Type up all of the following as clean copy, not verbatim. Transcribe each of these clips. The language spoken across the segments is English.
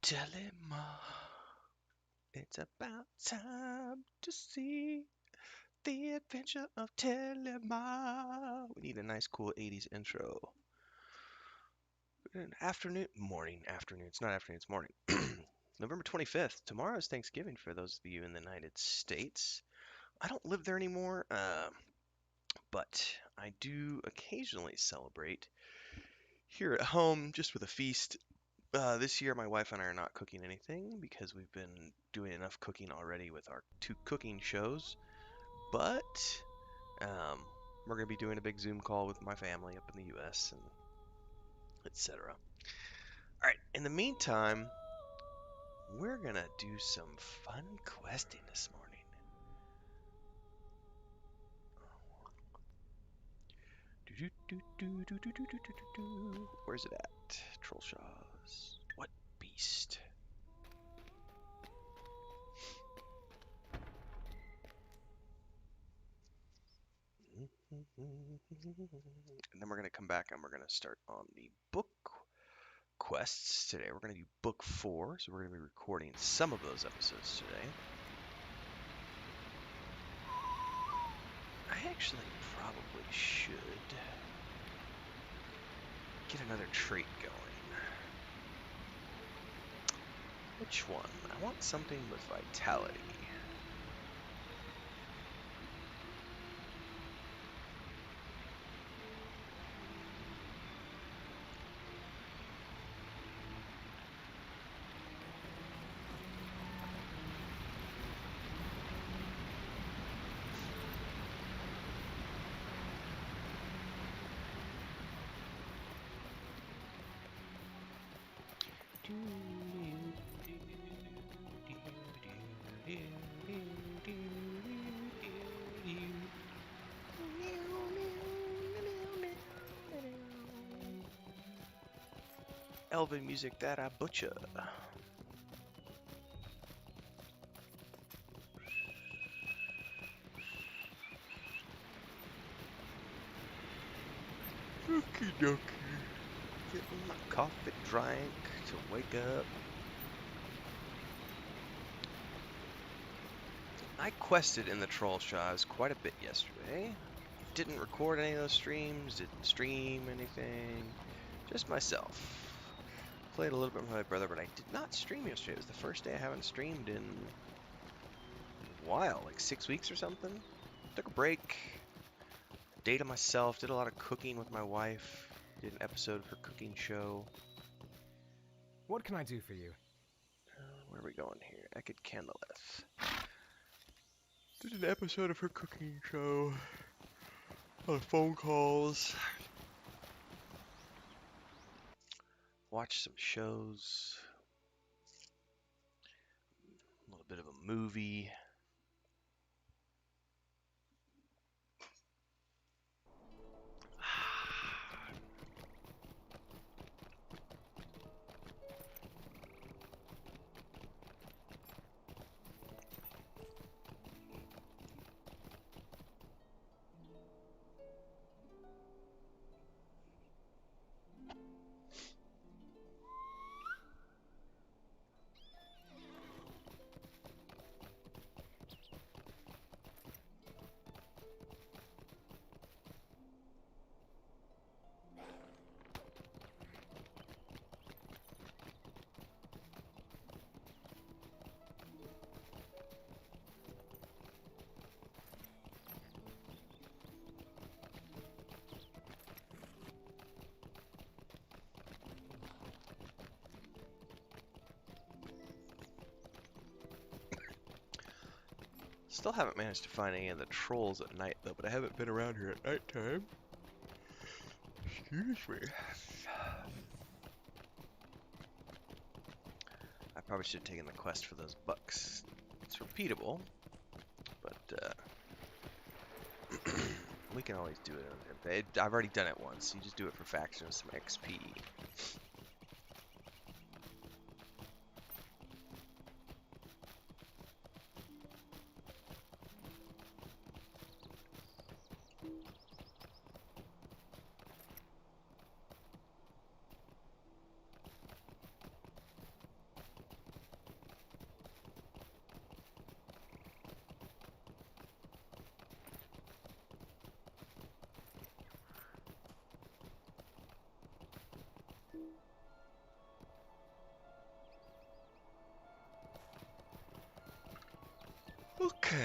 Telimar, it's about time to see the adventure of Telimar. We need a nice, cool 80s intro. Good afternoon. It's not afternoon, it's morning. November 25th. Tomorrow is Thanksgiving for those of you in the United States. I don't live there anymore, but I do occasionally celebrate here at home just with a feast. This year, my wife and I are not cooking anything because we've been doing enough cooking already with our 2 cooking shows. But um, we're going to be doing a big Zoom call with my family up in the U.S. and etc. All right. In the meantime, we're going to do some fun questing this morning. Where's it at? Trollshaws. What beast? And then we're going to come back and we're going to start on the book quests today. We're going to do book 4, so we're going to be recording some of those episodes today. I actually probably should get another trait going. Which one? I want something with vitality. Elven music that I butcher. Okie dokie. Getting my coffee drank to wake up. I quested in the Trollshaws quite a bit yesterday. Didn't record any of those streams, didn't stream anything. Just myself. Played a little bit with my brother, but I did not stream yesterday. It was the first day I haven't streamed in a while, like 6 weeks or something. Took a break. Day to myself, did a lot of cooking with my wife. Did an episode of her cooking show. What can I do for you? Where are we going here? Ekid Candlelith. Did an episode of her cooking show. A lot of phone calls. Watched some shows. A little bit of a movie. Still haven't managed to find any of the trolls at night, though, but I haven't been around here at nighttime. Excuse me. I probably should have taken the quest for those bucks. It's repeatable, but we can always do it. I've already done it once. You just do it for faction with some XP. Okay.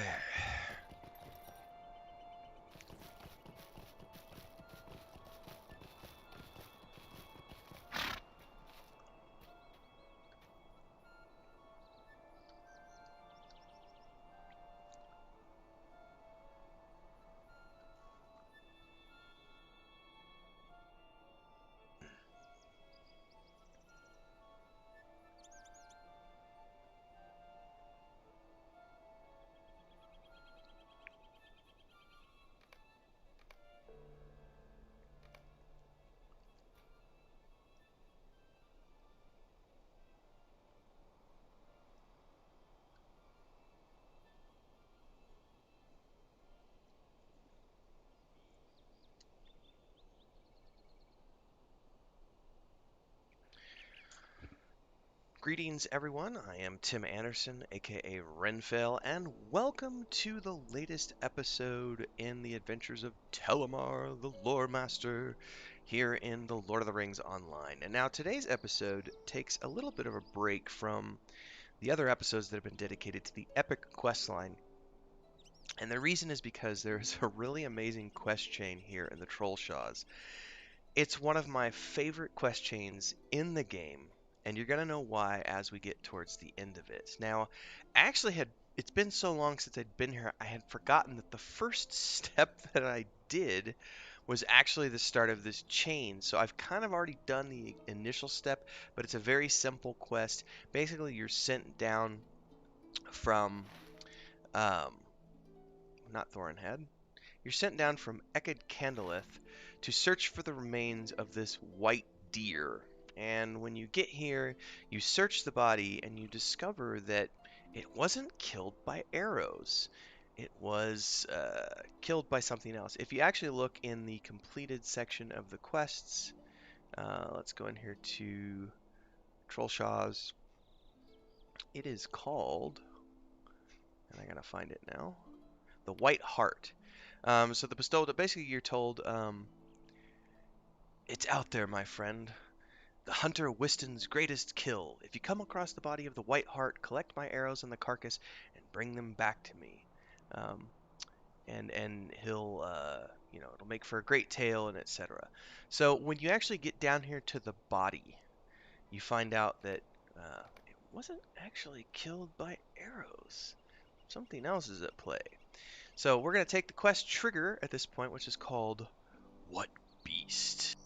Greetings, everyone. I am Tim Anderson, aka Renfell, and welcome to the latest episode in the adventures of Telimar, the Loremaster, here in the Lord of the Rings Online. And now today's episode takes a little bit of a break from the other episodes that have been dedicated to the epic questline. And the reason is because there is a really amazing quest chain here in the Trollshaws. It's one of my favorite quest chains in the game, and you're going to know why as we get towards the end of it. Now, it's been so long since I'd been here, I had forgotten that the first step that I did was actually the start of this chain. So I've kind of already done the initial step, but it's a very simple quest. Basically, you're sent down from, um, not Thorinhead. You're sent down from Ekid Candleth to search for the remains of this white deer. And when you get here, you search the body and you discover that it wasn't killed by arrows. It was killed by something else. If you actually look in the completed section of the quests, let's go in here to Trollshaws. It is called, and I gotta find it now, the White Heart. So the bestowed, basically you're told, it's out there, my friend. The hunter Wyston's greatest kill. If you come across the body of the White Hart, collect my arrows and the carcass and bring them back to me. Um, and he'll, it'll make for a great tale and etc. So when you actually get down here to the body, you find out that it wasn't actually killed by arrows. Something else is at play. So we're going to take the quest trigger at this point, which is called What Beast?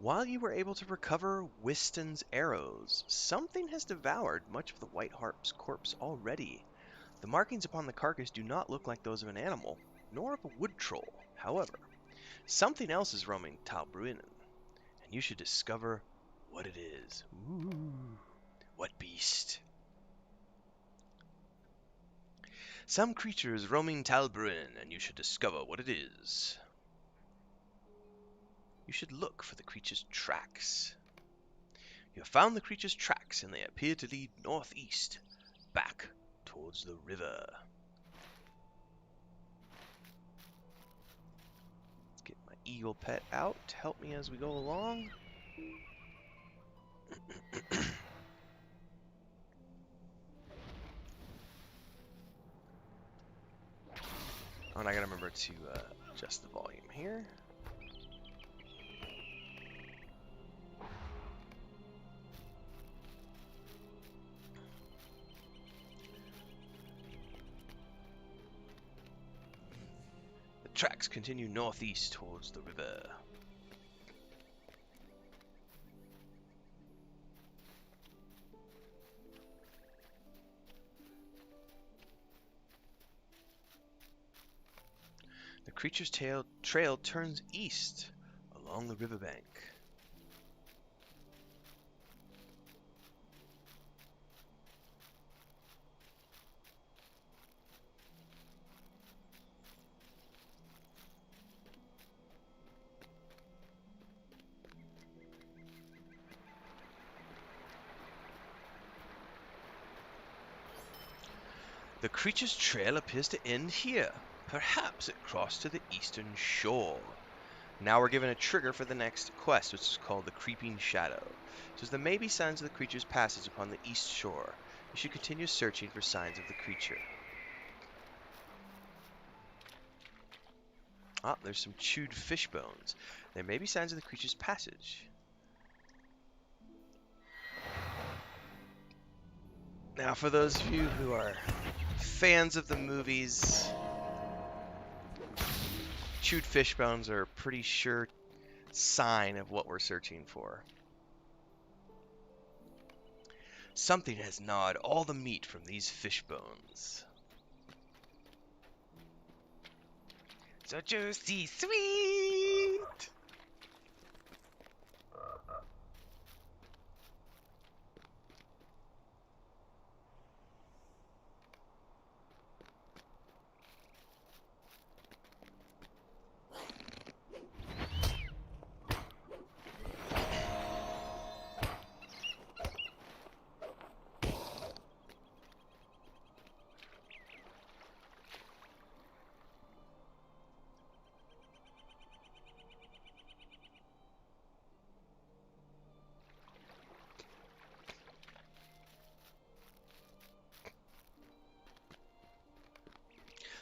While you were able to recover Wyston's arrows, something has devoured much of the White Harp's corpse already. The markings upon the carcass do not look like those of an animal, nor of a wood troll. However, something else is roaming Talbruinen, and you should discover what it is. Ooh, what beast? Some creature is roaming Talbruinen, and you should discover what it is. You should look for the creature's tracks. You have found the creature's tracks, and they appear to lead northeast, back towards the river. Let's get my eagle pet out to help me as we go along. Oh, and I gotta remember to adjust the volume here. The tracks continue northeast towards the river. The creature's trail turns east along the riverbank. The creature's trail appears to end here. Perhaps it crossed to the eastern shore. Now we're given a trigger for the next quest, which is called the Creeping Shadow. It says there may be signs of the creature's passage upon the east shore. You should continue searching for signs of the creature. Ah, there's some chewed fish bones. There may be signs of the creature's passage. Now, for those of you who are fans of the movies, chewed fish bones are a pretty sure sign of what we're searching for. Something has gnawed all the meat from these fish bones. So juicy, sweet!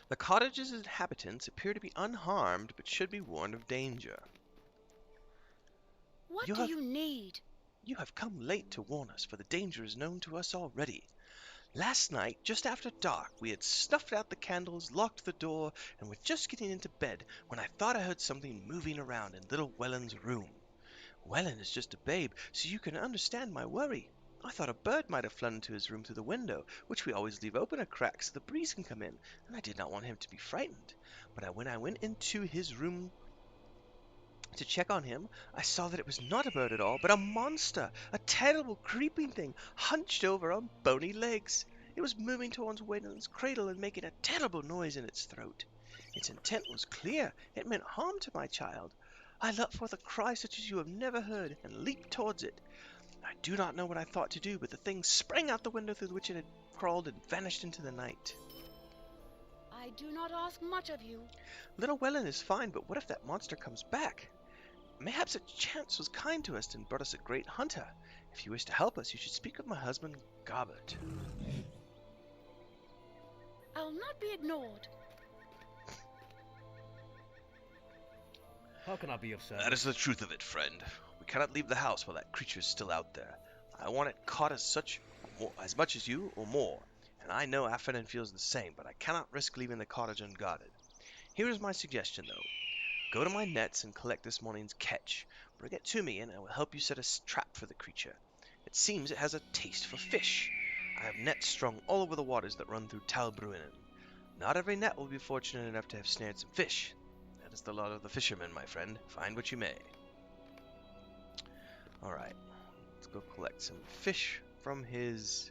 The cottage's inhabitants appear to be unharmed, but should be warned of danger. What You do have, you need? you have come late to warn us, for the danger is known to us already. Last night, just after dark, we had snuffed out the candles, locked the door, and were just getting into bed when I thought I heard something moving around in little Welland's room. Welland is just a babe, so you can understand my worry. I thought a bird might have flown into his room through the window, which we always leave open a crack so the breeze can come in, and I did not want him to be frightened. But when I went into his room to check on him, I saw that it was not a bird at all, but a monster, a terrible creeping thing, hunched over on bony legs. It was moving towards Welland's cradle and making a terrible noise in its throat. Its intent was clear. It meant harm to my child. I let forth a cry such as you have never heard, and leaped towards it. I do not know what I thought to do, but the thing sprang out the window through which it had crawled and vanished into the night. I do not ask much of you. Little Welland is fine, but what if that monster comes back? Mayhaps a chance was kind to us and brought us a great hunter. If you wish to help us, you should speak with my husband, Garbert. I'll not be ignored. How can I be of service? That is the truth of it, friend. We cannot leave the house while that creature is still out there. I want it caught as much as you, or more. And I know Affernan feels the same, but I cannot risk leaving the cottage unguarded. Here is my suggestion, though. Go to my nets and collect this morning's catch. Bring it to me, and I will help you set a trap for the creature. It seems it has a taste for fish. I have nets strung all over the waters that run through Talbruinen. Not every net will be fortunate enough to have snared some fish. That is the lot of the fishermen, my friend. Find what you may. Alright, let's go collect some fish from his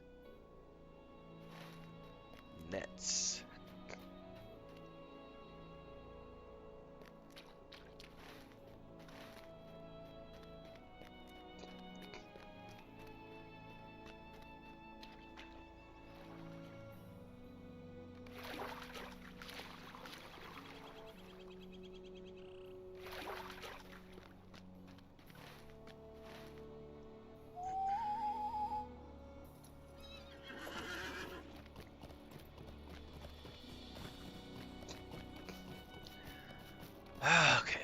nets. Okay.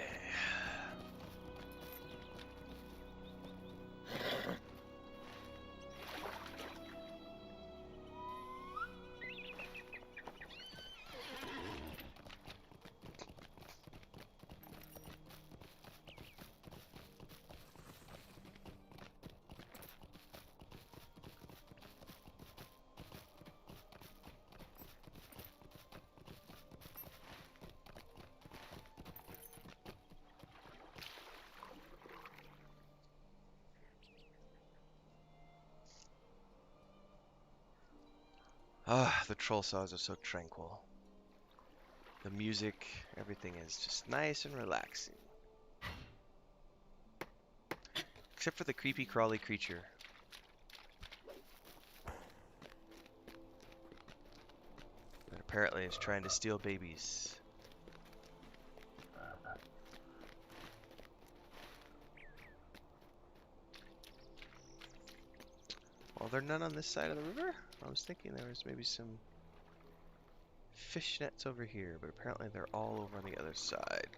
Ah, the Trollshaws are so tranquil. The music, everything is just nice and relaxing. Except for the creepy crawly creature. That apparently is trying to steal babies. there are none on this side of the river? I was thinking there was maybe some fish nets over here, but apparently they're all over on the other side.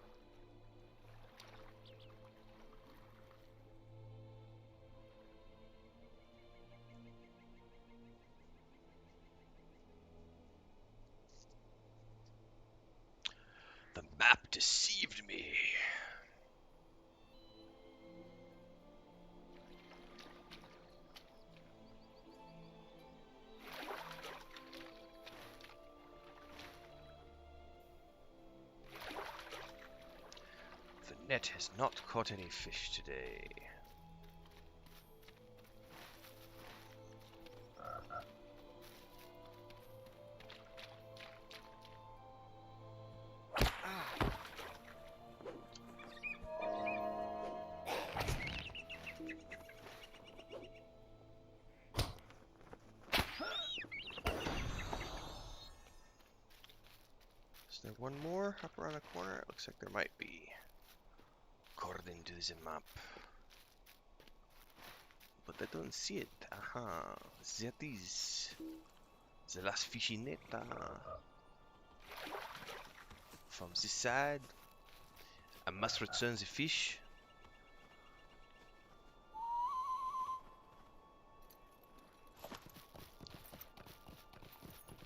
The map deceived me. The net has not caught any fish today. Is there one more up around a corner? It looks like there might be, according to the map. But I don't see it. Aha, that is the last fishing net. From this side, I must return the fish.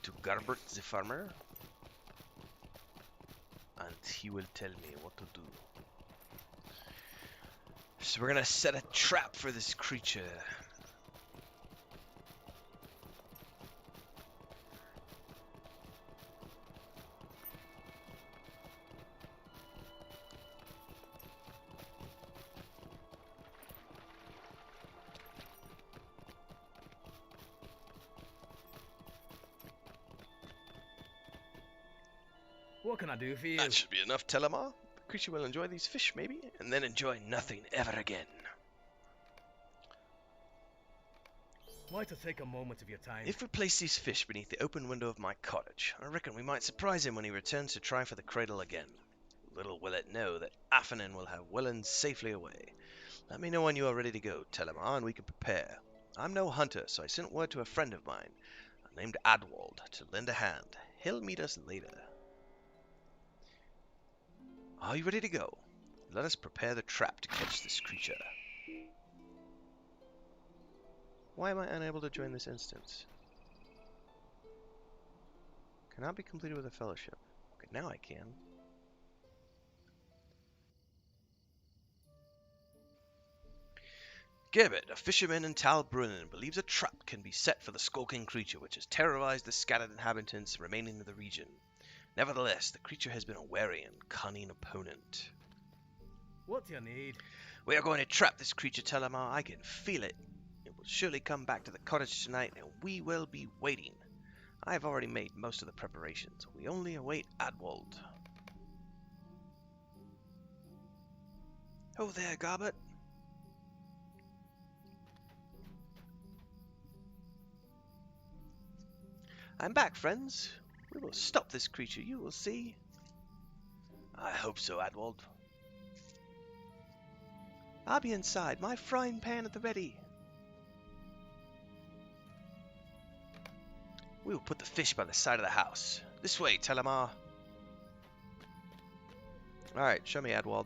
To Garbert the farmer. And he will tell me what to do. So we're gonna set a trap for this creature. What can I do for you? That should be enough, Telimar. The creature will enjoy these fish, maybe, and then enjoy nothing ever again. Why to take a moment of your time? If we place these fish beneath the open window of my cottage, I reckon we might surprise him when he returns to try for the cradle again. Little will it know that Affanin will have Willin safely away. Let me know when you are ready to go, Telimar, and we can prepare. I'm no hunter, so I sent word to a friend of mine, named Adwald, to lend a hand. He'll meet us later. Are you ready to go? Let us prepare the trap to catch this creature. Why am I unable to join this instance? Cannot be completed with a fellowship. Okay, now I can. Gerbert, a fisherman in Talbrunn, believes a trap can be set for the skulking creature which has terrorized the scattered inhabitants remaining of the region. Nevertheless, the creature has been a wary and cunning opponent. What do you need? We are going to trap this creature, Telimar. I can feel it. It will surely come back to the cottage tonight, and we will be waiting. I have already made most of the preparations. We only await Adwald. Oh there, Garbert. I'm back, friends. We will stop this creature, you will see. I hope so, Adwald. I'll be inside, my frying pan at the ready. We will put the fish by the side of the house. This way, Telimar. Alright, show me, Adwald.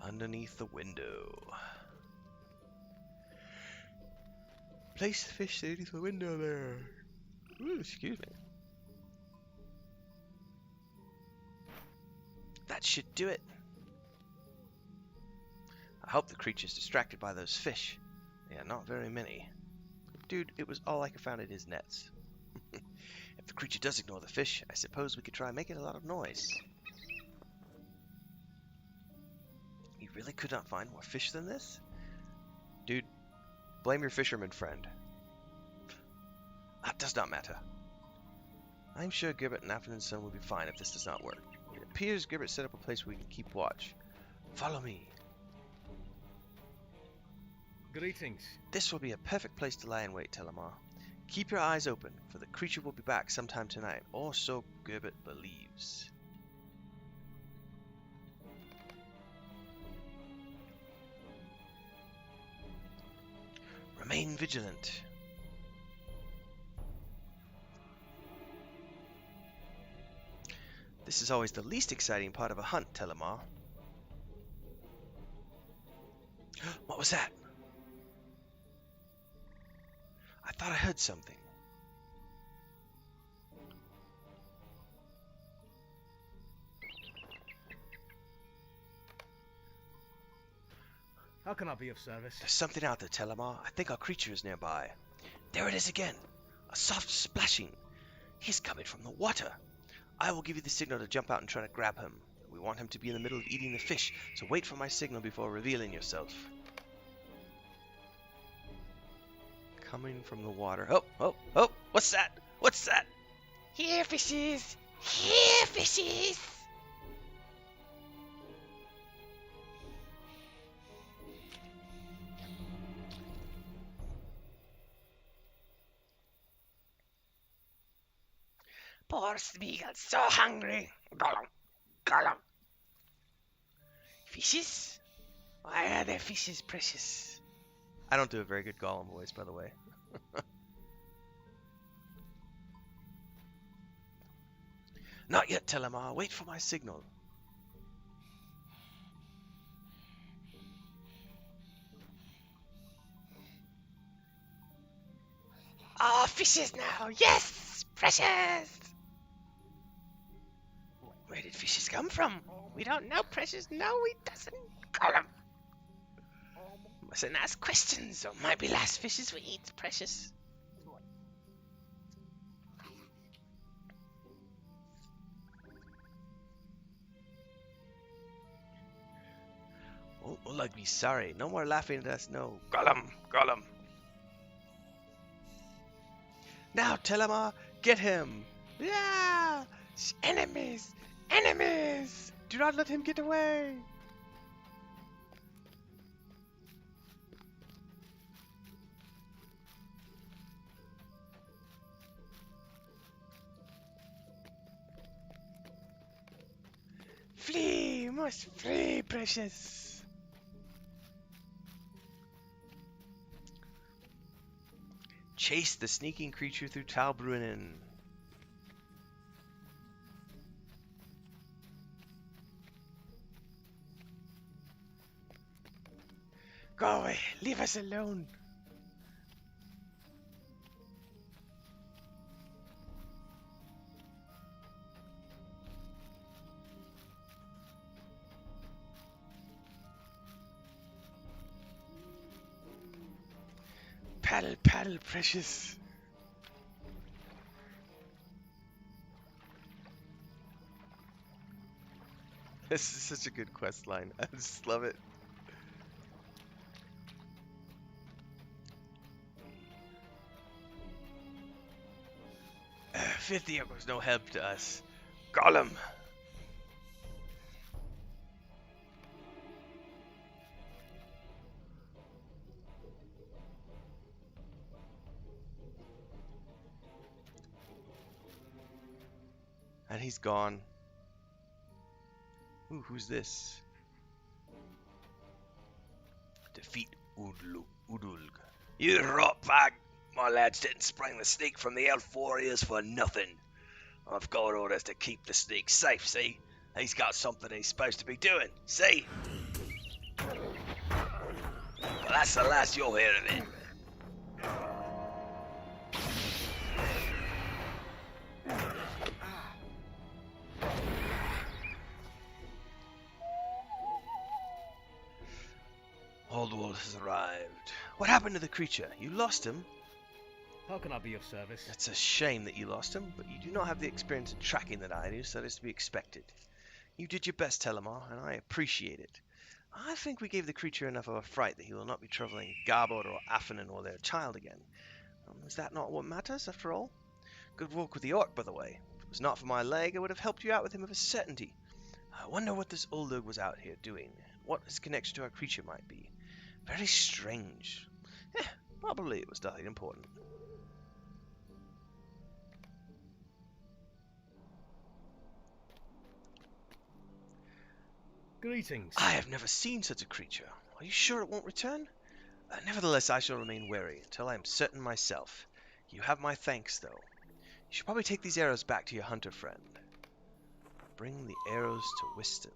Underneath the window. Place the fish underneath the window there. Ooh, excuse me. That should do it. I hope the creature's distracted by those fish. They are not very many. Dude, it was all I could find in his nets. If the creature does ignore the fish, I suppose we could try making a lot of noise. You really could not find more fish than this? Dude, blame your fisherman friend. That does not matter. I'm sure Gibbet and Affanin's son will be fine if this does not work. It appears Gibbet set up a place where we can keep watch. Follow me. Greetings. This will be a perfect place to lie in wait, Telimar. Keep your eyes open, for the creature will be back sometime tonight, or so Gibbet believes. Remain vigilant. This is always the least exciting part of a hunt, Telimar. What was that? I thought I heard something. How can I be of service? There's something out there, Telimar. I think our creature is nearby. There it is again. A soft splashing. He's coming from the water. I will give you the signal to jump out and try to grab him. We want him to be in the middle of eating the fish, so wait for my signal before revealing yourself. Coming from the water. Oh, oh, oh! What's that? What's that? Here, fishes! Here, fishes! Poor Smeagol, so hungry. Gollum, gollum. Fishes? Why are the fishes precious? I don't do a very good Gollum voice, by the way. Not yet, Telimar. Wait for my signal. Oh, fishes now! Yes! Precious! Where did fishes come from? We don't know, Precious. No, we doesn't. Gollum. Mustn't ask questions, or might be last fishes we eat, Precious. Oh, I'd be sorry. No more laughing at us, no. Gollum, Gollum. Now, Telimar, get him. Yeah! Enemies! Enemies! Do not let him get away. Flee! Must flee, Precious! Chase the sneaking creature through Talbrunnen. Go away! Leave us alone! Paddle, paddle, Precious! This is such a good quest line. I just love it. Fifth was no help to us. Gollum! And he's gone. Ooh, who's this? Defeat Udulg. You rot bag! My lads didn't spring the snake from the elf warriors for nothing. I've got orders to keep the snake safe, see? He's got something he's supposed to be doing, see? But that's the last you'll hear of it. Oldwald has arrived. What happened to the creature? You lost him? How can I be of service? It's a shame that you lost him, but you do not have the experience in tracking that I do, so that is to be expected. You did your best, Telimar, and I appreciate it. I think we gave the creature enough of a fright that he will not be troubling Garbod or Affinan or their child again. Is that not what matters, after all? Good work with the orc, by the way. If it was not for my leg, I would have helped you out with him of a certainty. I wonder what this Uldug was out here doing, what his connection to our creature might be. Very strange. Probably it was nothing important. Greetings. I have never seen such a creature. Are you sure it won't return? Nevertheless, I shall remain wary until I am certain myself. You have my thanks, though. You should probably take these arrows back to your hunter friend. Bring the arrows to Whiston.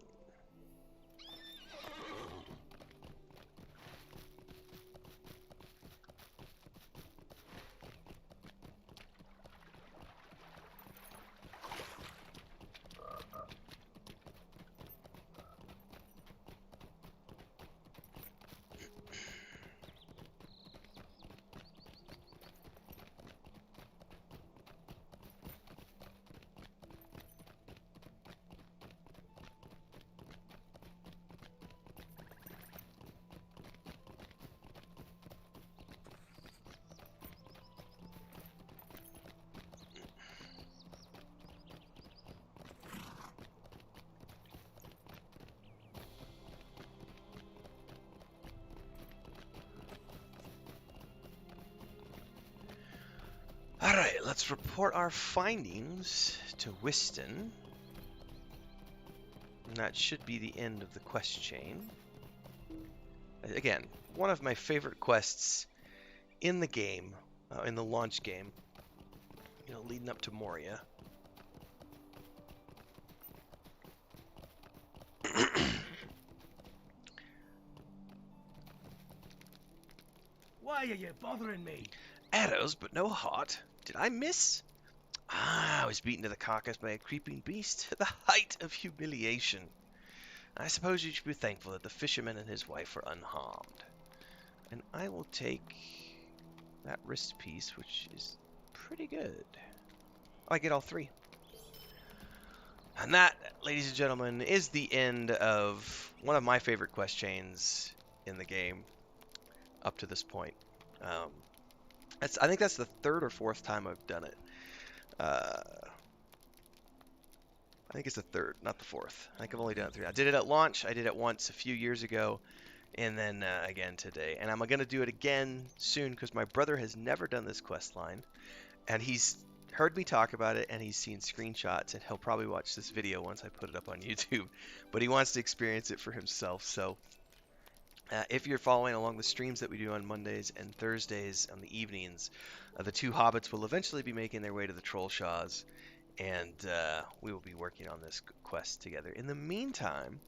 Alright, let's report our findings to Whiston. And that should be the end of the quest chain. Again, one of my favorite quests in the game, in the launch game, leading up to Moria. Why are you bothering me? Arrows, but no heart. Did I miss? I was beaten to the carcass by a creeping beast, the height of humiliation. I suppose you should be thankful that the fisherman and his wife are unharmed. And I will take that wrist piece, which is pretty good. Oh, I get all three. And that, ladies and gentlemen, is the end of one of my favorite quest chains in the game up to this point. I think that's the third or fourth time I've done it. I think it's the third, not the fourth. I think I've only done it three. I did it at launch. I did it once a few years ago, and then again today. And I'm going to do it again soon because my brother has never done this quest line, and he's heard me talk about it, and he's seen screenshots, and he'll probably watch this video once I put it up on YouTube. But he wants to experience it for himself. So if you're following along the streams that we do on Mondays and Thursdays on the evenings, the two hobbits will eventually be making their way to the Trollshaws, and we will be working on this quest together. In the meantime,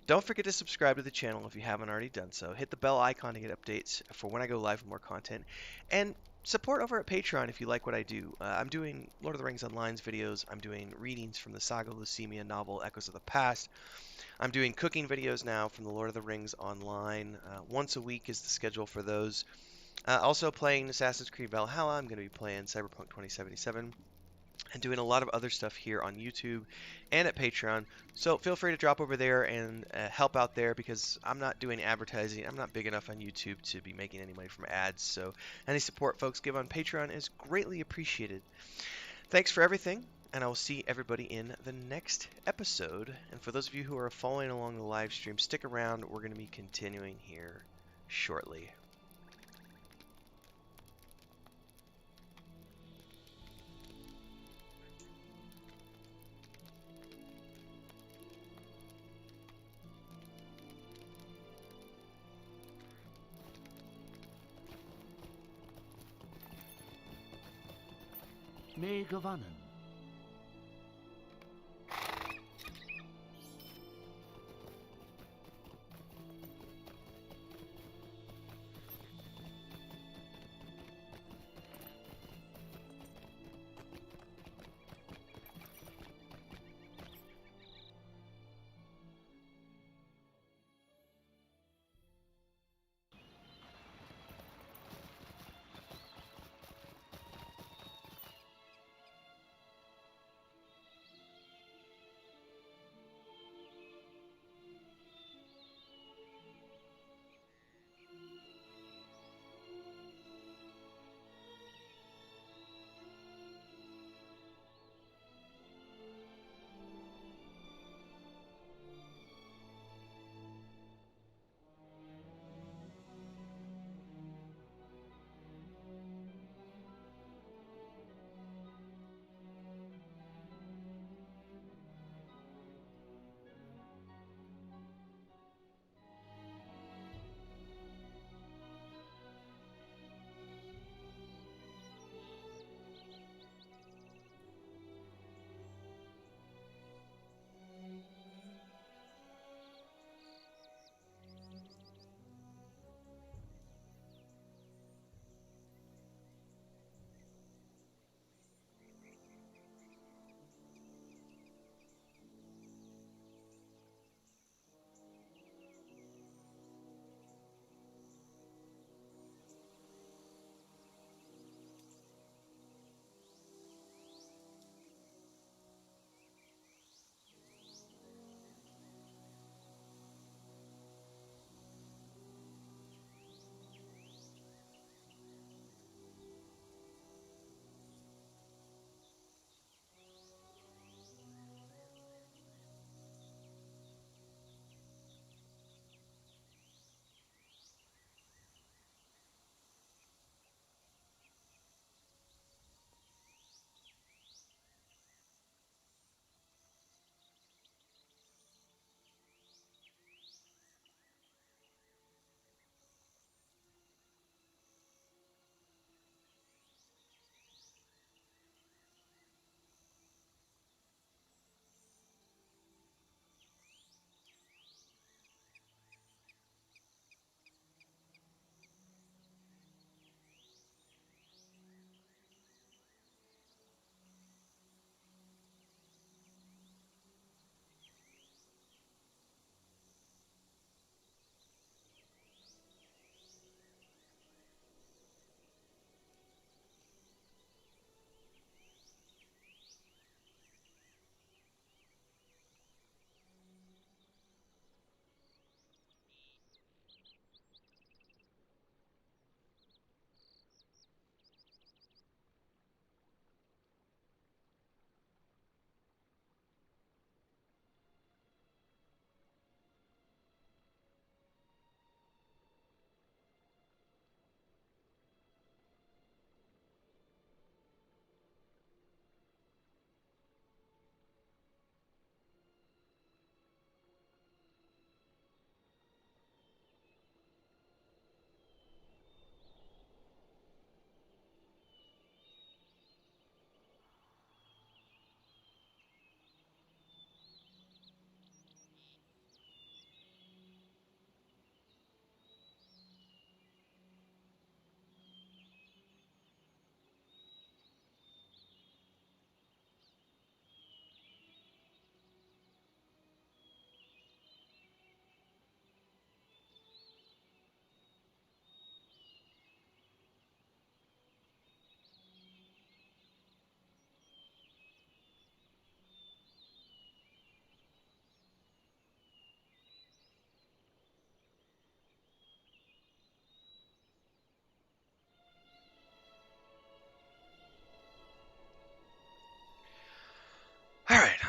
don't forget to subscribe to the channel if you haven't already done so. Hit the bell icon to get updates for when I go live with more content, and support over at Patreon if you like what I do. I'm doing Lord of the Rings Online's videos. I'm doing readings from the Saga of Lucemia novel Echoes of the Past. I'm doing cooking videos now from the Lord of the Rings Online. Once a week is the schedule for those. Also playing Assassin's Creed Valhalla. I'm going to be playing Cyberpunk 2077. And doing a lot of other stuff here on YouTube and at Patreon. So feel free to drop over there and help out there, because I'm not doing advertising. I'm not big enough on YouTube to be making any money from ads. So any support folks give on Patreon is greatly appreciated. Thanks for everything, and I will see everybody in the next episode. And for those of you who are following along the live stream, stick around. We're going to be continuing here shortly. May Gavanen.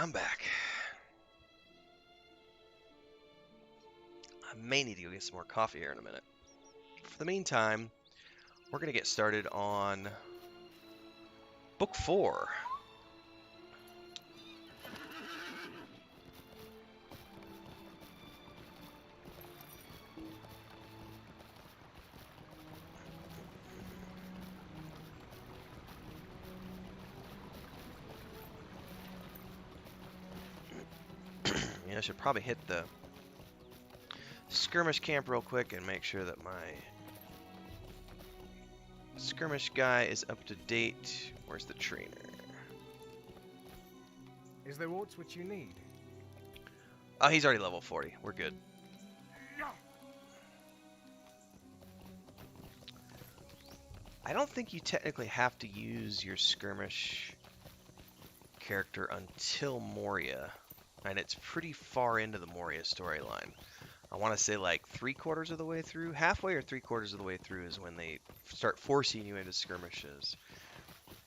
I'm back. I may need to go get some more coffee here in a minute. For the meantime, we're going to get started on Book 4. I should probably hit the skirmish camp real quick and make sure that my skirmish guy is up to date. Where's the trainer? Is there aught which you need? Oh, he's already level 40. We're good. I don't think you technically have to use your skirmish character until Moria, and it's pretty far into the Moria storyline. I want to say like 3/4 of the way through, halfway or 3/4 of the way through is when they start forcing you into skirmishes.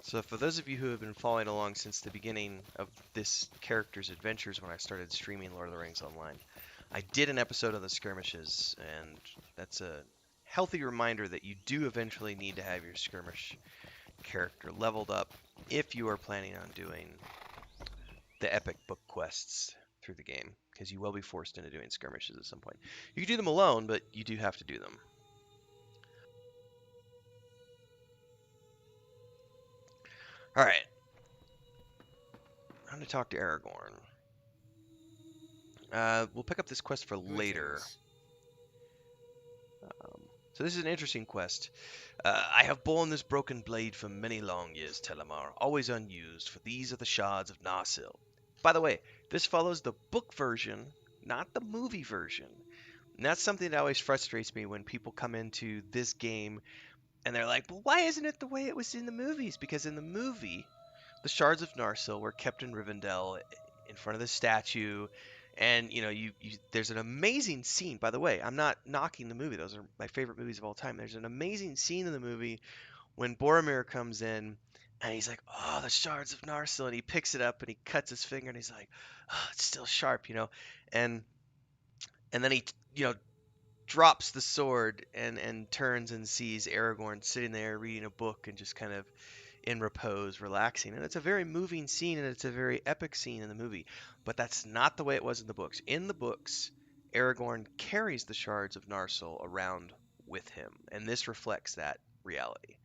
So for those of you who have been following along since the beginning of this character's adventures when I started streaming Lord of the Rings Online, I did an episode on the skirmishes, and that's a healthy reminder that you do eventually need to have your skirmish character leveled up if you are planning on doing the epic book quests through the game, because you will be forced into doing skirmishes at some point. You can do them alone, but you do have to do them. Alright. I'm going to talk to Aragorn. We'll pick up this quest for later. Greetings. So this is an interesting quest. I have borne this broken blade for many long years, Telimar, always unused, for these are the shards of Narsil. By the way, this follows the book version, not the movie version. And that's something that always frustrates me when people come into this game and they're like, well, why isn't it the way it was in the movies? Because in the movie, the shards of Narsil were kept in Rivendell in front of the statue. And, you know, there's an amazing scene. By the way, I'm not knocking the movie. Those are my favorite movies of all time. There's an amazing scene in the movie when Boromir comes in and he's like, oh, the shards of Narsil. And he picks it up and he cuts his finger and he's like, oh, it's still sharp, you know. And then he, you know, drops the sword and turns and sees Aragorn sitting there reading a book and just kind of in repose, relaxing. And it's a very moving scene and it's a very epic scene in the movie. But that's not the way it was in the books. In the books, Aragorn carries the shards of Narsil around with him, and this reflects that reality.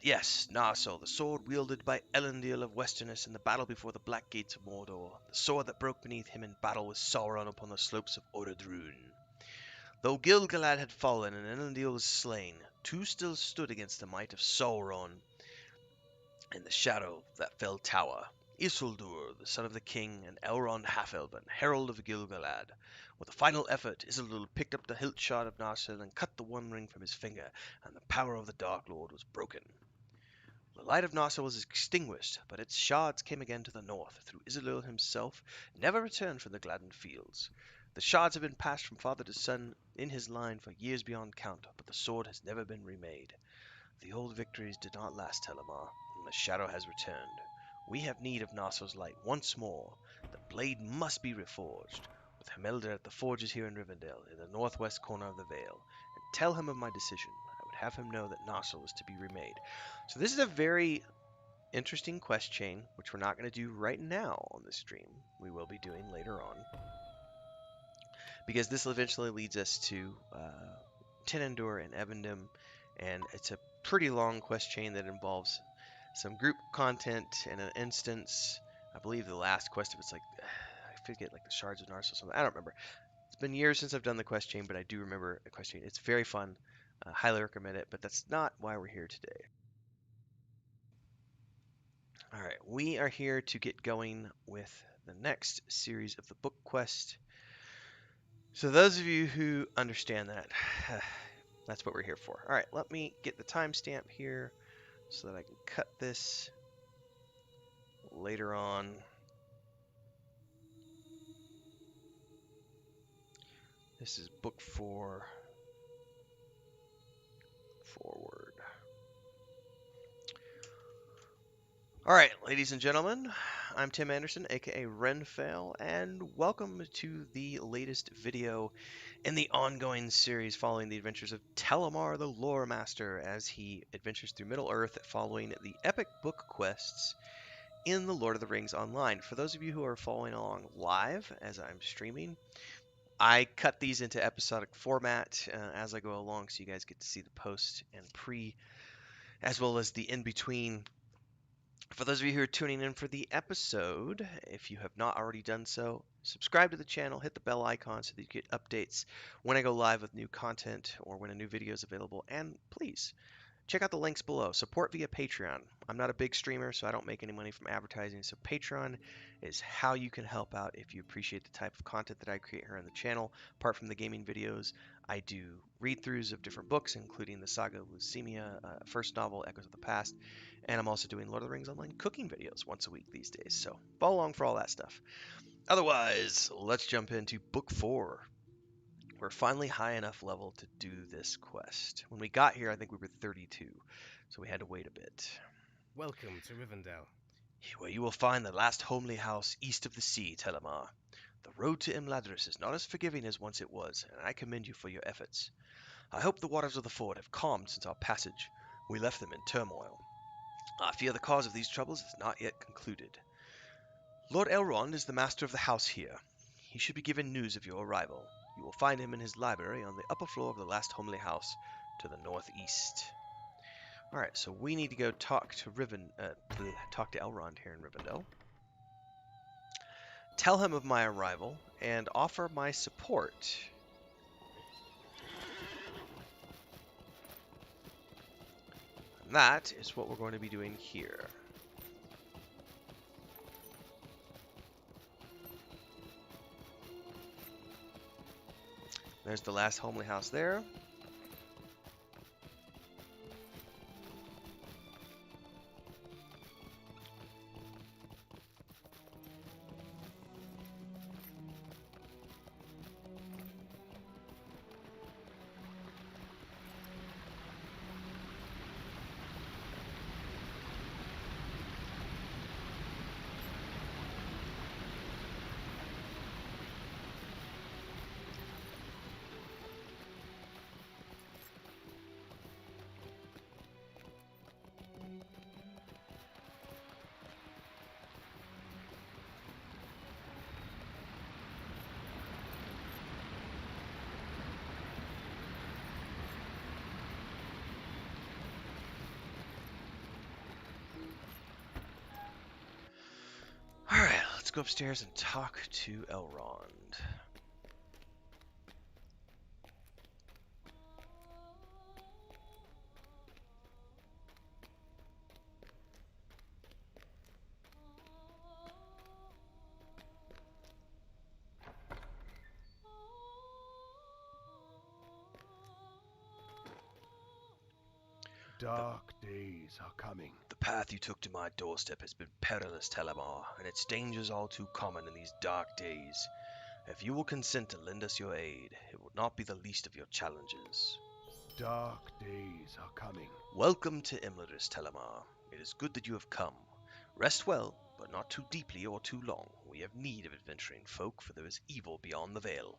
Yes, Narsil, the sword wielded by Elendil of Westerness in the battle before the Black Gates of Mordor, the sword that broke beneath him in battle with Sauron upon the slopes of Orodruin. Though Gil-galad had fallen and Elendil was slain, two still stood against the might of Sauron in the shadow of that fell tower. Isildur, the son of the king, and Elrond Half-Elven, herald of Gil-galad. With a final effort, Isildur picked up the hilt shard of Narsil and cut the one ring from his finger, and the power of the Dark Lord was broken. The light of Narsil was extinguished, but its shards came again to the north, through Isildur himself, never returned from the Gladden Fields. The shards have been passed from father to son in his line for years beyond count, but the sword has never been remade. The old victories did not last, Telimar, and the shadow has returned. We have need of Narsil's light once more. The blade must be reforged. With Himelda at the forges here in Rivendell, in the northwest corner of the Vale, and tell him of my decision. I would have him know that Narsil is to be remade. So this is a very interesting quest chain, which we're not going to do right now on this stream. We will be doing later on, because this eventually leads us to Tinandur and Evendom, and it's a pretty long quest chain that involves some group content and an instance. I believe the last quest of it's like, I forget, like the Shards of Narsil or something. I don't remember. It's been years since I've done the quest chain, but I do remember a quest chain. It's very fun. Highly recommend it, but that's not why we're here today. All right, we are here to get going with the next series of the book quest. So those of you who understand that, that's what we're here for. All right, let me get the timestamp here so that I can cut this later on. This is book 4 forward. All right, ladies and gentlemen, I'm Tim Anderson, aka Renfail, and welcome to the latest video in the ongoing series following the adventures of Telimar the Loremaster as he adventures through Middle-earth following the epic book quests in the Lord of the Rings Online. For those of you who are following along live as I'm streaming, I cut these into episodic format as I go along so you guys get to see the post and pre as well as the in-between. For those of you who are tuning in for the episode, if you have not already done so, subscribe to the channel, hit the bell icon so that you get updates when I go live with new content or when a new video is available. And please, check out the links below. Support via Patreon. I'm not a big streamer, so I don't make any money from advertising, so Patreon is how you can help out if you appreciate the type of content that I create here on the channel. Apart from the gaming videos, I do read-throughs of different books, including the Saga of Lucemia, first novel, Echoes of the Past, and I'm also doing Lord of the Rings Online cooking videos once a week these days, so follow along for all that stuff. Otherwise, let's jump into Book 4. We're finally high enough level to do this quest. When we got here, I think we were 32, so we had to wait a bit. Welcome to Rivendell. Where you will find the last homely house east of the sea, Telimar. The road to Imladris is not as forgiving as once it was, and I commend you for your efforts. I hope the waters of the ford have calmed since our passage. We left them in turmoil. I fear the cause of these troubles is not yet concluded. Lord Elrond is the master of the house here. He should be given news of your arrival. You will find him in his library on the upper floor of the last homely house to the northeast. Alright, so we need to go talk to Elrond here in Rivendell. Tell him of my arrival and offer my support. And that is what we're going to be doing here. There's the last homely house there. Alright, let's go upstairs and talk to Elrond. Dark days are coming. The path you took to my doorstep has been perilous, Telimar, and its dangers all too common in these dark days. If you will consent to lend us your aid, it will not be the least of your challenges. Dark days are coming. Welcome to Imladris, Telimar. It is good that you have come. Rest well, but not too deeply or too long. We have need of adventuring folk, for there is evil beyond the veil.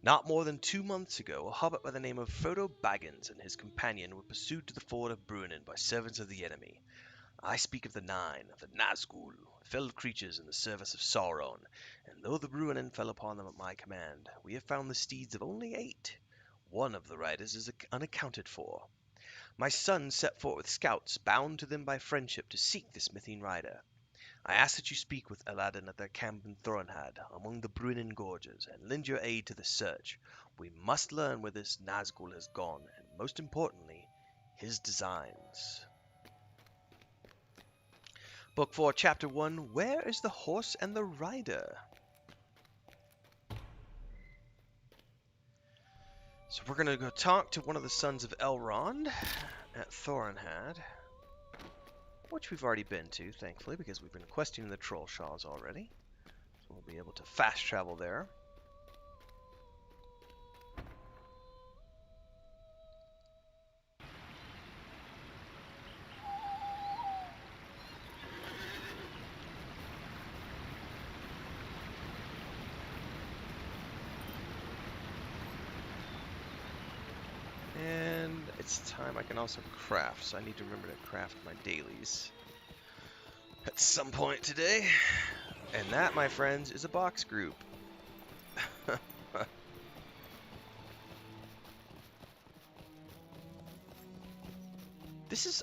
Not more than 2 months ago, a hobbit by the name of Frodo Baggins and his companion were pursued to the ford of Bruinen by servants of the enemy. I speak of the Nine, of the Nazgul, felled creatures in the service of Sauron, and though the Bruinen fell upon them at my command, we have found the steeds of only 8. One of the riders is unaccounted for. My son set forth with scouts bound to them by friendship to seek this missing rider. I ask that you speak with Aladdin at their camp in Thorinhad, among the Bruinen gorges, and lend your aid to the search. We must learn where this Nazgul has gone, and most importantly, his designs. Book 4, Chapter 1, Where is the Horse and the Rider? So we're going to go talk to one of the sons of Elrond at Thorinhad, which we've already been to, thankfully, because we've been questing the Trollshaws already. So we'll be able to fast travel there. And it's time I can also craft, so I need to remember to craft my dailies at some point today. And that, my friends, is a box group.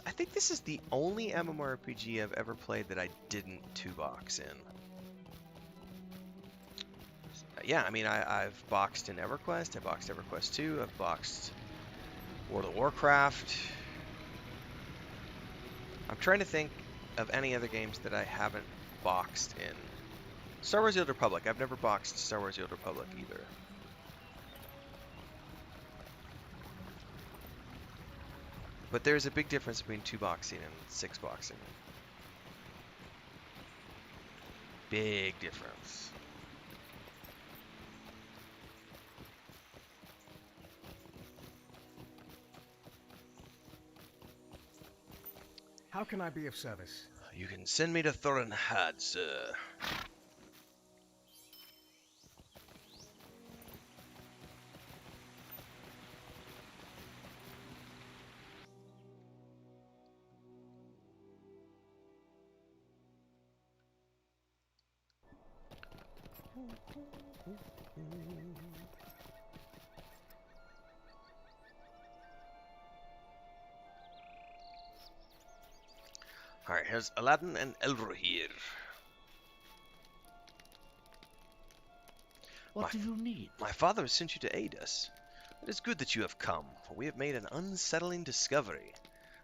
I think this is the only MMORPG I've ever played that I didn't 2-box in. Yeah, I mean, I've boxed in EverQuest, I boxed EverQuest 2, I've boxed World of Warcraft. I'm trying to think of any other games that I haven't boxed in. Star Wars: The Old Republic. I've never boxed Star Wars: The Old Republic either. But there's a big difference between 2-boxing and 6-boxing. Big difference. How can I be of service? You can send me to Thorinhad, sir. Alright, here's Aladdin and Elrohir. What do you need? My father has sent you to aid us. It is good that you have come, for we have made an unsettling discovery.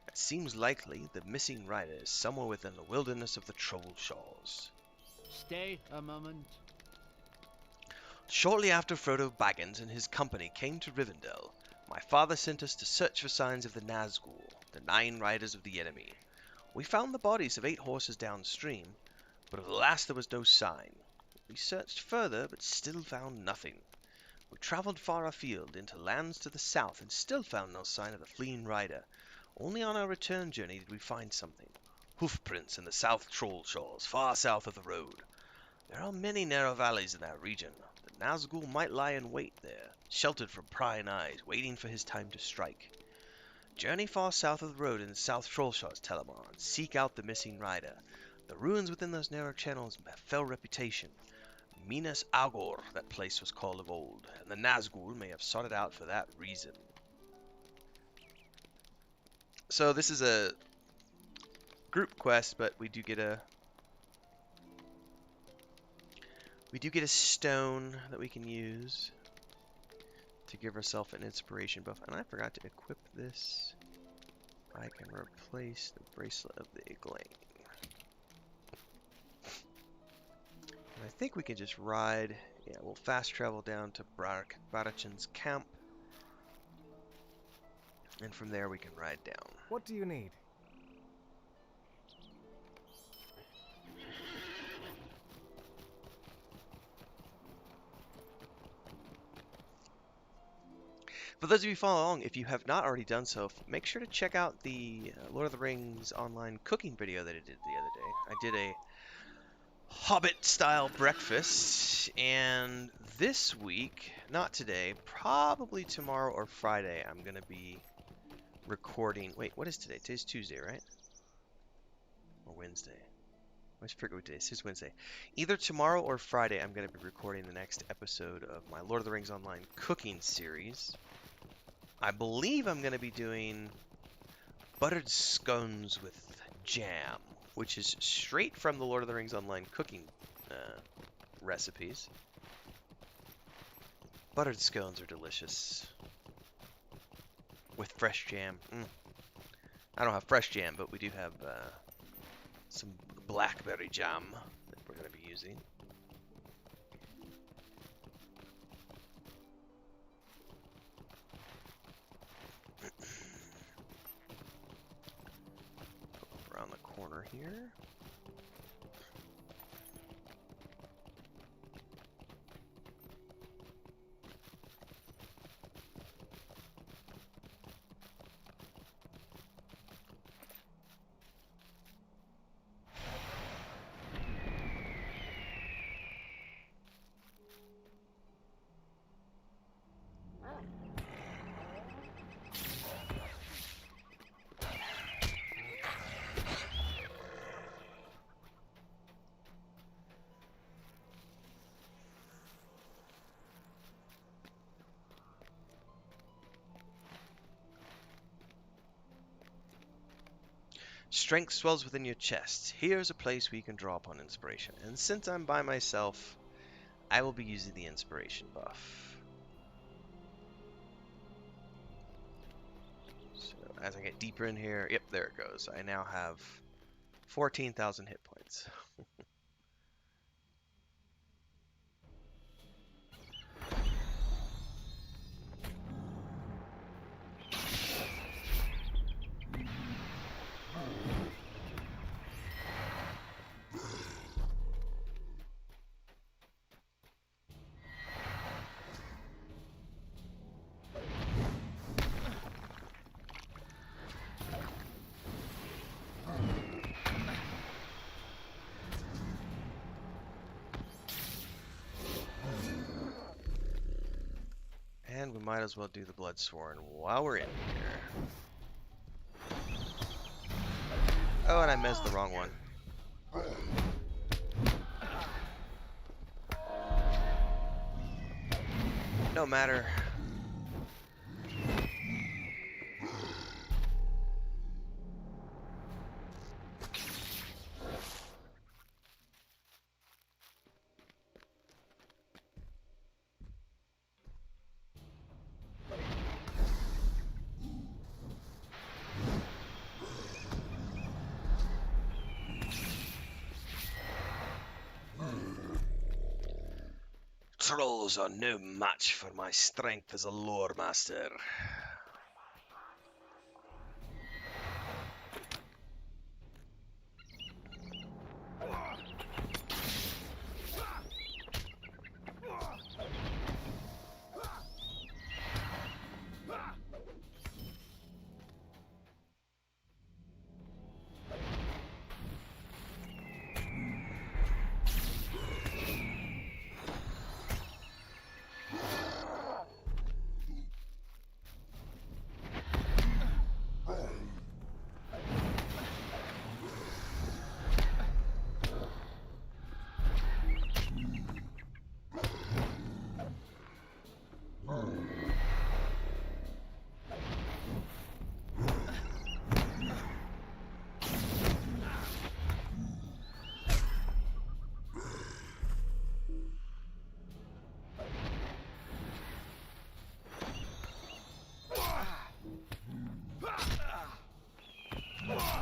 It seems likely the missing rider is somewhere within the wilderness of the Trollshaws. Stay a moment. Shortly after Frodo Baggins and his company came to Rivendell, my father sent us to search for signs of the Nazgul, the 9 riders of the enemy. We found the bodies of 8 horses downstream, but of the last there was no sign. We searched further, but still found nothing. We traveled far afield into lands to the south and still found no sign of the fleeing rider. Only on our return journey did we find something. Hoof prints in the South Trollshaws, far south of the road. There are many narrow valleys in that region. The Nazgul might lie in wait there, sheltered from prying eyes, waiting for his time to strike. Journey far south of the road in the South Trollshaws, Telimar, and seek out the missing rider. The ruins within those narrow channels have fell reputation. Minas Agor, that place was called of old, and the Nazgul may have sought it out for that reason. So this is a group quest, but we do get a stone that we can use to give ourselves an inspiration buff. And I forgot to equip this. I can replace the bracelet of the Eglain. And I think we can just ride. Yeah, we'll fast travel down to Barachan's camp. And from there we can ride down. What do you need? For those of you following along, if you have not already done so, make sure to check out the Lord of the Rings online cooking video that I did the other day. I did a Hobbit-style breakfast, and this week, not today, probably tomorrow or Friday, I'm going to be recording... Wait, what is today? Today's Tuesday, right? Or Wednesday? I always forget what day it is. It's Wednesday. Either tomorrow or Friday, I'm going to be recording the next episode of my Lord of the Rings online cooking series. I believe I'm going to be doing buttered scones with jam, which is straight from the Lord of the Rings online cooking recipes. Buttered scones are delicious. With fresh jam. I don't have fresh jam, but we do have some blackberry jam that we're going to be using. Around the corner here. Strength swells within your chest. Here's a place where you can draw upon inspiration. And since I'm by myself, I will be using the inspiration buff. So as I get deeper in here, yep, there it goes. I now have 14,000 hit points. And we might as well do the Bloodsworn while we're in here. Oh, and I missed the wrong one. No matter. Trolls are no match for my strength as a Loremaster.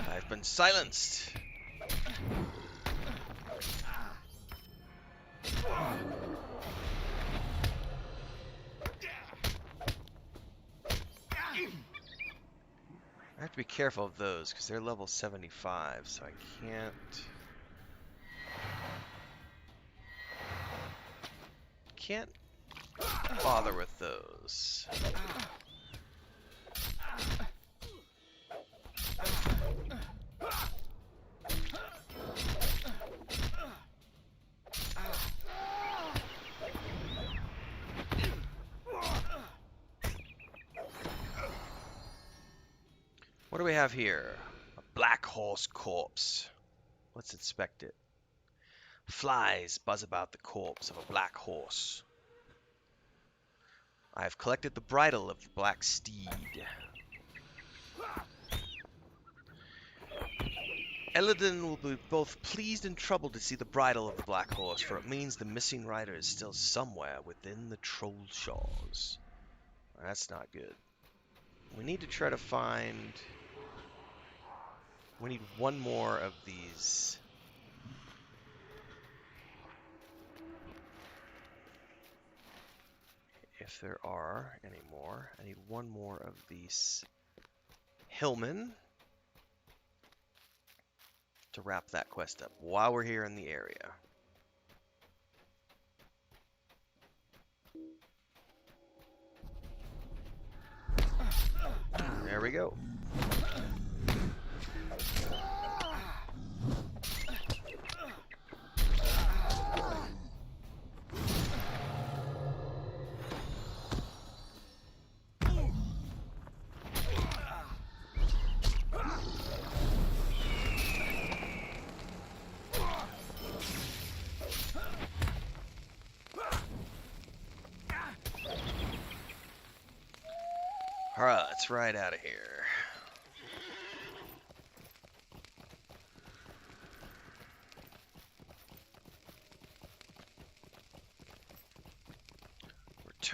I've been silenced. I have to be careful of those because they're level 75, so I can't bother with those. What do we have here? A black horse corpse. Let's inspect it. Flies buzz about the corpse of a black horse. I have collected the bridle of the black steed. Eladin will be both pleased and troubled to see the bridle of the black horse, for it means the missing rider is still somewhere within the Trollshaws. That's not good. We need to try to find... We need one more of these. If there are any more. I need one more of these hillmen to wrap that quest up while we're here in the area. There we go. Alright, let's ride out of here.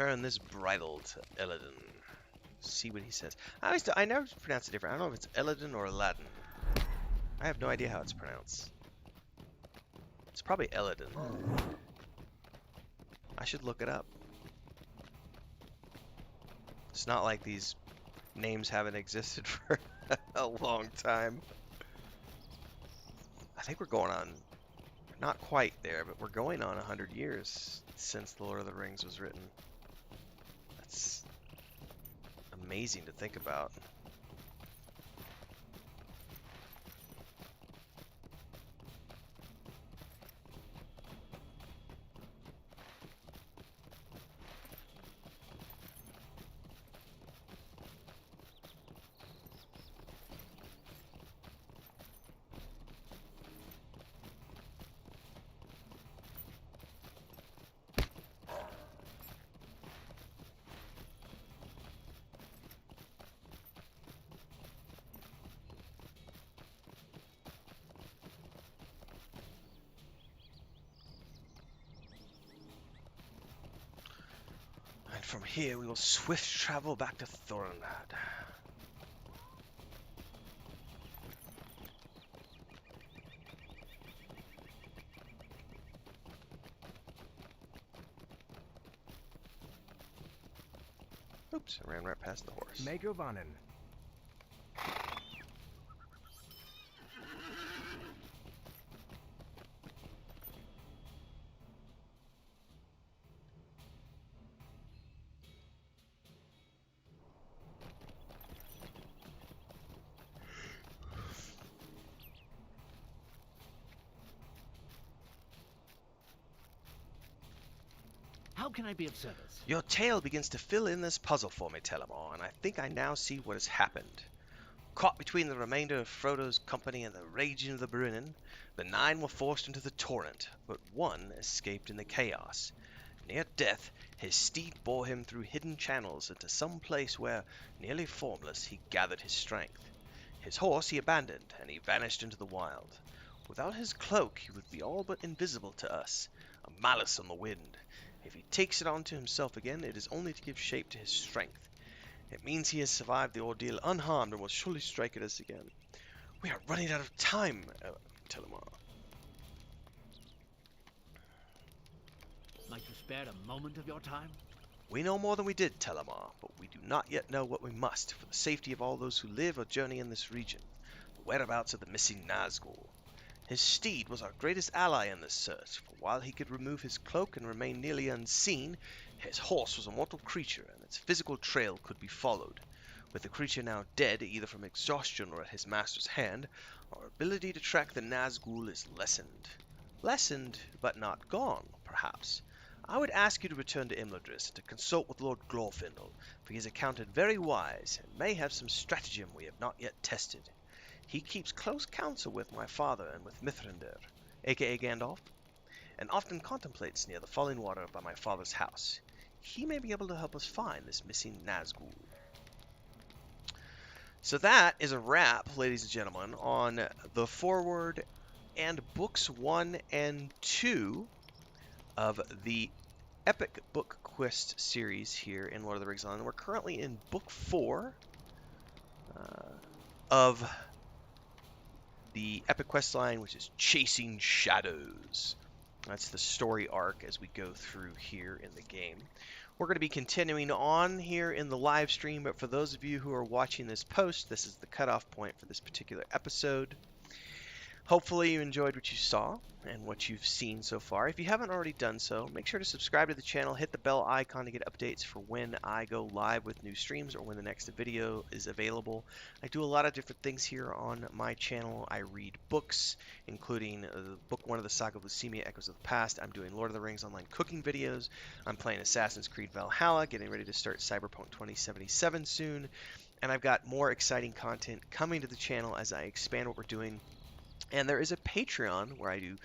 turn this bridle to Eladin. See what he says. I never pronounce it different. I don't know if it's Eladin or Aladdin. I have no idea how it's pronounced. It's probably Eladin. I should look it up. It's not like these names haven't existed for a long time. I think we're going on, not quite there, but we're going on 100 years since The Lord of the Rings was written. That's amazing to think about. And from here we will swift travel back to Thorinlad. Oops, I ran right past the horse. Megovanen. How can I be of service? Your tale begins to fill in this puzzle for me, Telimar, and I think I now see what has happened. Caught between the remainder of Frodo's company and the raging of the Brunnen, the 9 were forced into the torrent, but one escaped in the chaos. Near death, his steed bore him through hidden channels into some place where, nearly formless, he gathered his strength. His horse he abandoned, and he vanished into the wild. Without his cloak, he would be all but invisible to us, a malice on the wind. If he takes it onto himself again, it is only to give shape to his strength. It means he has survived the ordeal unharmed and will surely strike at us again. We are running out of time, Telimar. Might you spare a moment of your time? We know more than we did, Telimar, but we do not yet know what we must for the safety of all those who live or journey in this region. The whereabouts of the missing Nazgul. His steed was our greatest ally in this search, for while he could remove his cloak and remain nearly unseen, his horse was a mortal creature, and its physical trail could be followed. With the creature now dead, either from exhaustion or at his master's hand, our ability to track the Nazgul is lessened. Lessened, but not gone, perhaps. I would ask you to return to Imladris and to consult with Lord Glorfindel, for he is accounted very wise, and may have some stratagem we have not yet tested. He keeps close counsel with my father and with Mithrandir, aka Gandalf, and often contemplates near the falling water by my father's house. He may be able to help us find this missing Nazgul. So that is a wrap, ladies and gentlemen, on the foreword and books 1 and 2 of the Epic Book Quest series here in Lord of the Rings Online. We're currently in book 4 of the Epic Quest line, which is Chasing Shadows. That's the story arc as we go through here in the game. We're going to be continuing on here in the live stream, but for those of you who are watching this post, this is the cutoff point for this particular episode. Hopefully you enjoyed what you saw and what you've seen so far. If you haven't already done so, make sure to subscribe to the channel, hit the bell icon to get updates for when I go live with new streams or when the next video is available. I do a lot of different things here on my channel. I read books, including book 1 of the Saga of Lucemia, Echoes of the Past. I'm doing Lord of the Rings online cooking videos. I'm playing Assassin's Creed Valhalla, getting ready to start Cyberpunk 2077 soon. And I've got more exciting content coming to the channel as I expand what we're doing. And there is a Patreon where I do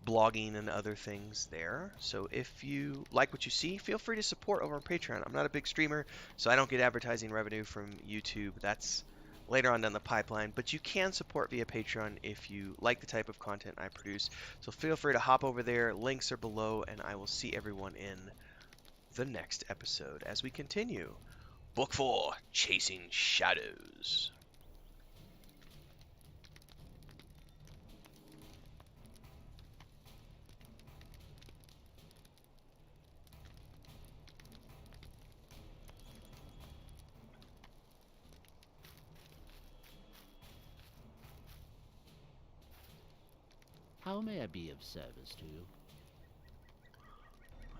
blogging and other things there. So if you like what you see, feel free to support over on Patreon. I'm not a big streamer, so I don't get advertising revenue from YouTube. That's later on down the pipeline. But you can support via Patreon if you like the type of content I produce. So feel free to hop over there. Links are below, and I will see everyone in the next episode as we continue. Book 4, Chasing Shadows. How may I be of service to you?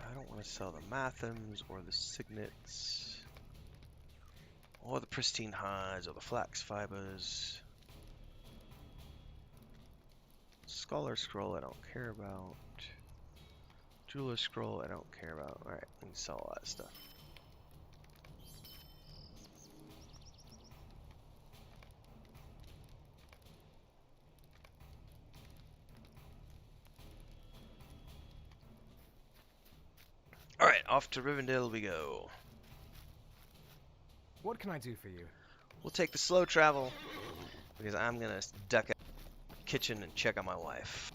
I don't want to sell the mathams or the signets or the pristine hides or the flax fibers. Scholar scroll I don't care about. Jeweler scroll I don't care about. Alright, we can sell all that stuff. Alright, off to Rivendell we go. What can I do for you? We'll take the slow travel because I'm gonna duck out the kitchen and check on my wife.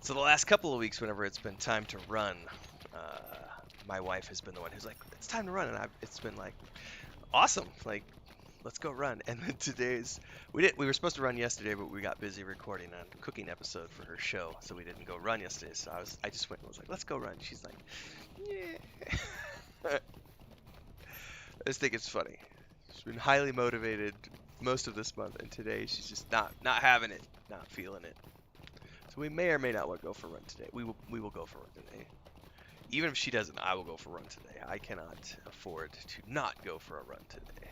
So the last couple of weeks, whenever it's been time to run, my wife has been the one who's like, "It's time to run," and it's been like, "Awesome! Like, let's go run." And then we were supposed to run yesterday, but we got busy recording a cooking episode for her show, so we didn't go run yesterday. So I just went and was like, "Let's go run." She's like, "Yeah." I just think it's funny. She's been highly motivated most of this month, and today she's just not having it, not feeling it. So we may or may not want to go for a run today. We will go for a run today. Even if she doesn't, I will go for a run today. I cannot afford to not go for a run today.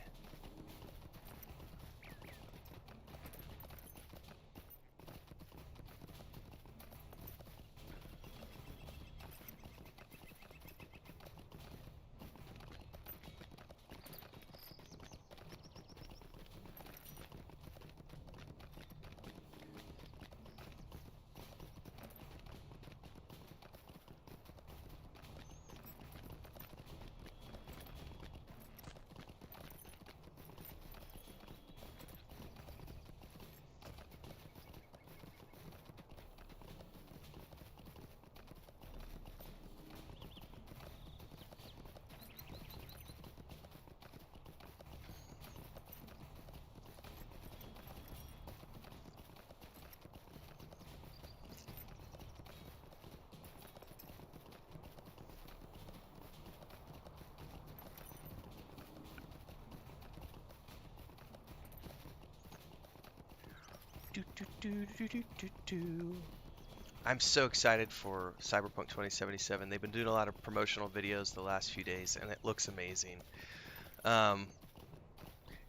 I'm so excited for Cyberpunk 2077. They've been doing a lot of promotional videos the last few days, and it looks amazing.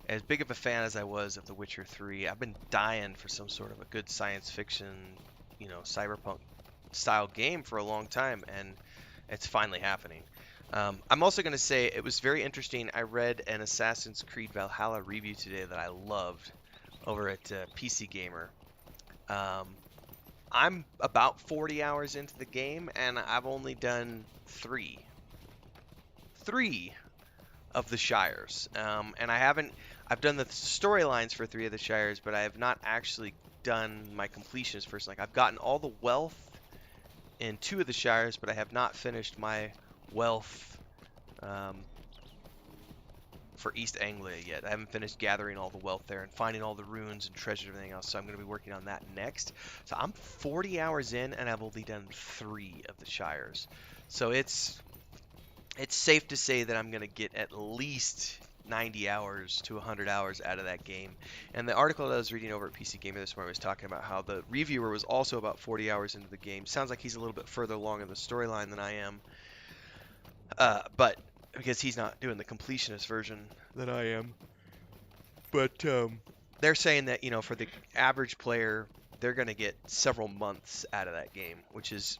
as big of a fan as I was of The Witcher 3, I've been dying for some sort of a good science fiction, cyberpunk style game for a long time, and it's finally happening. I'm also going to say it was very interesting. I read an Assassin's Creed Valhalla review today that I loved over at PC Gamer. Um, I'm about 40 hours into the game, and I've only done three of the Shires. And I've done the storylines for 3 of the Shires, but I have not actually done my completions first. Like, I've gotten all the wealth in 2 of the Shires, but I have not finished my wealth for East Anglia yet. I haven't finished gathering all the wealth there and finding all the runes and treasure and everything else, so I'm going to be working on that next. So I'm 40 hours in, and I've only done 3 of the Shires. So it's safe to say that I'm going to get at least 90 hours to 100 hours out of that game. And the article that I was reading over at PC Gamer this morning was talking about how the reviewer was also about 40 hours into the game. Sounds like he's a little bit further along in the storyline than I am. But because he's not doing the completionist version that I am. But they're saying that, for the average player, they're going to get several months out of that game, which is,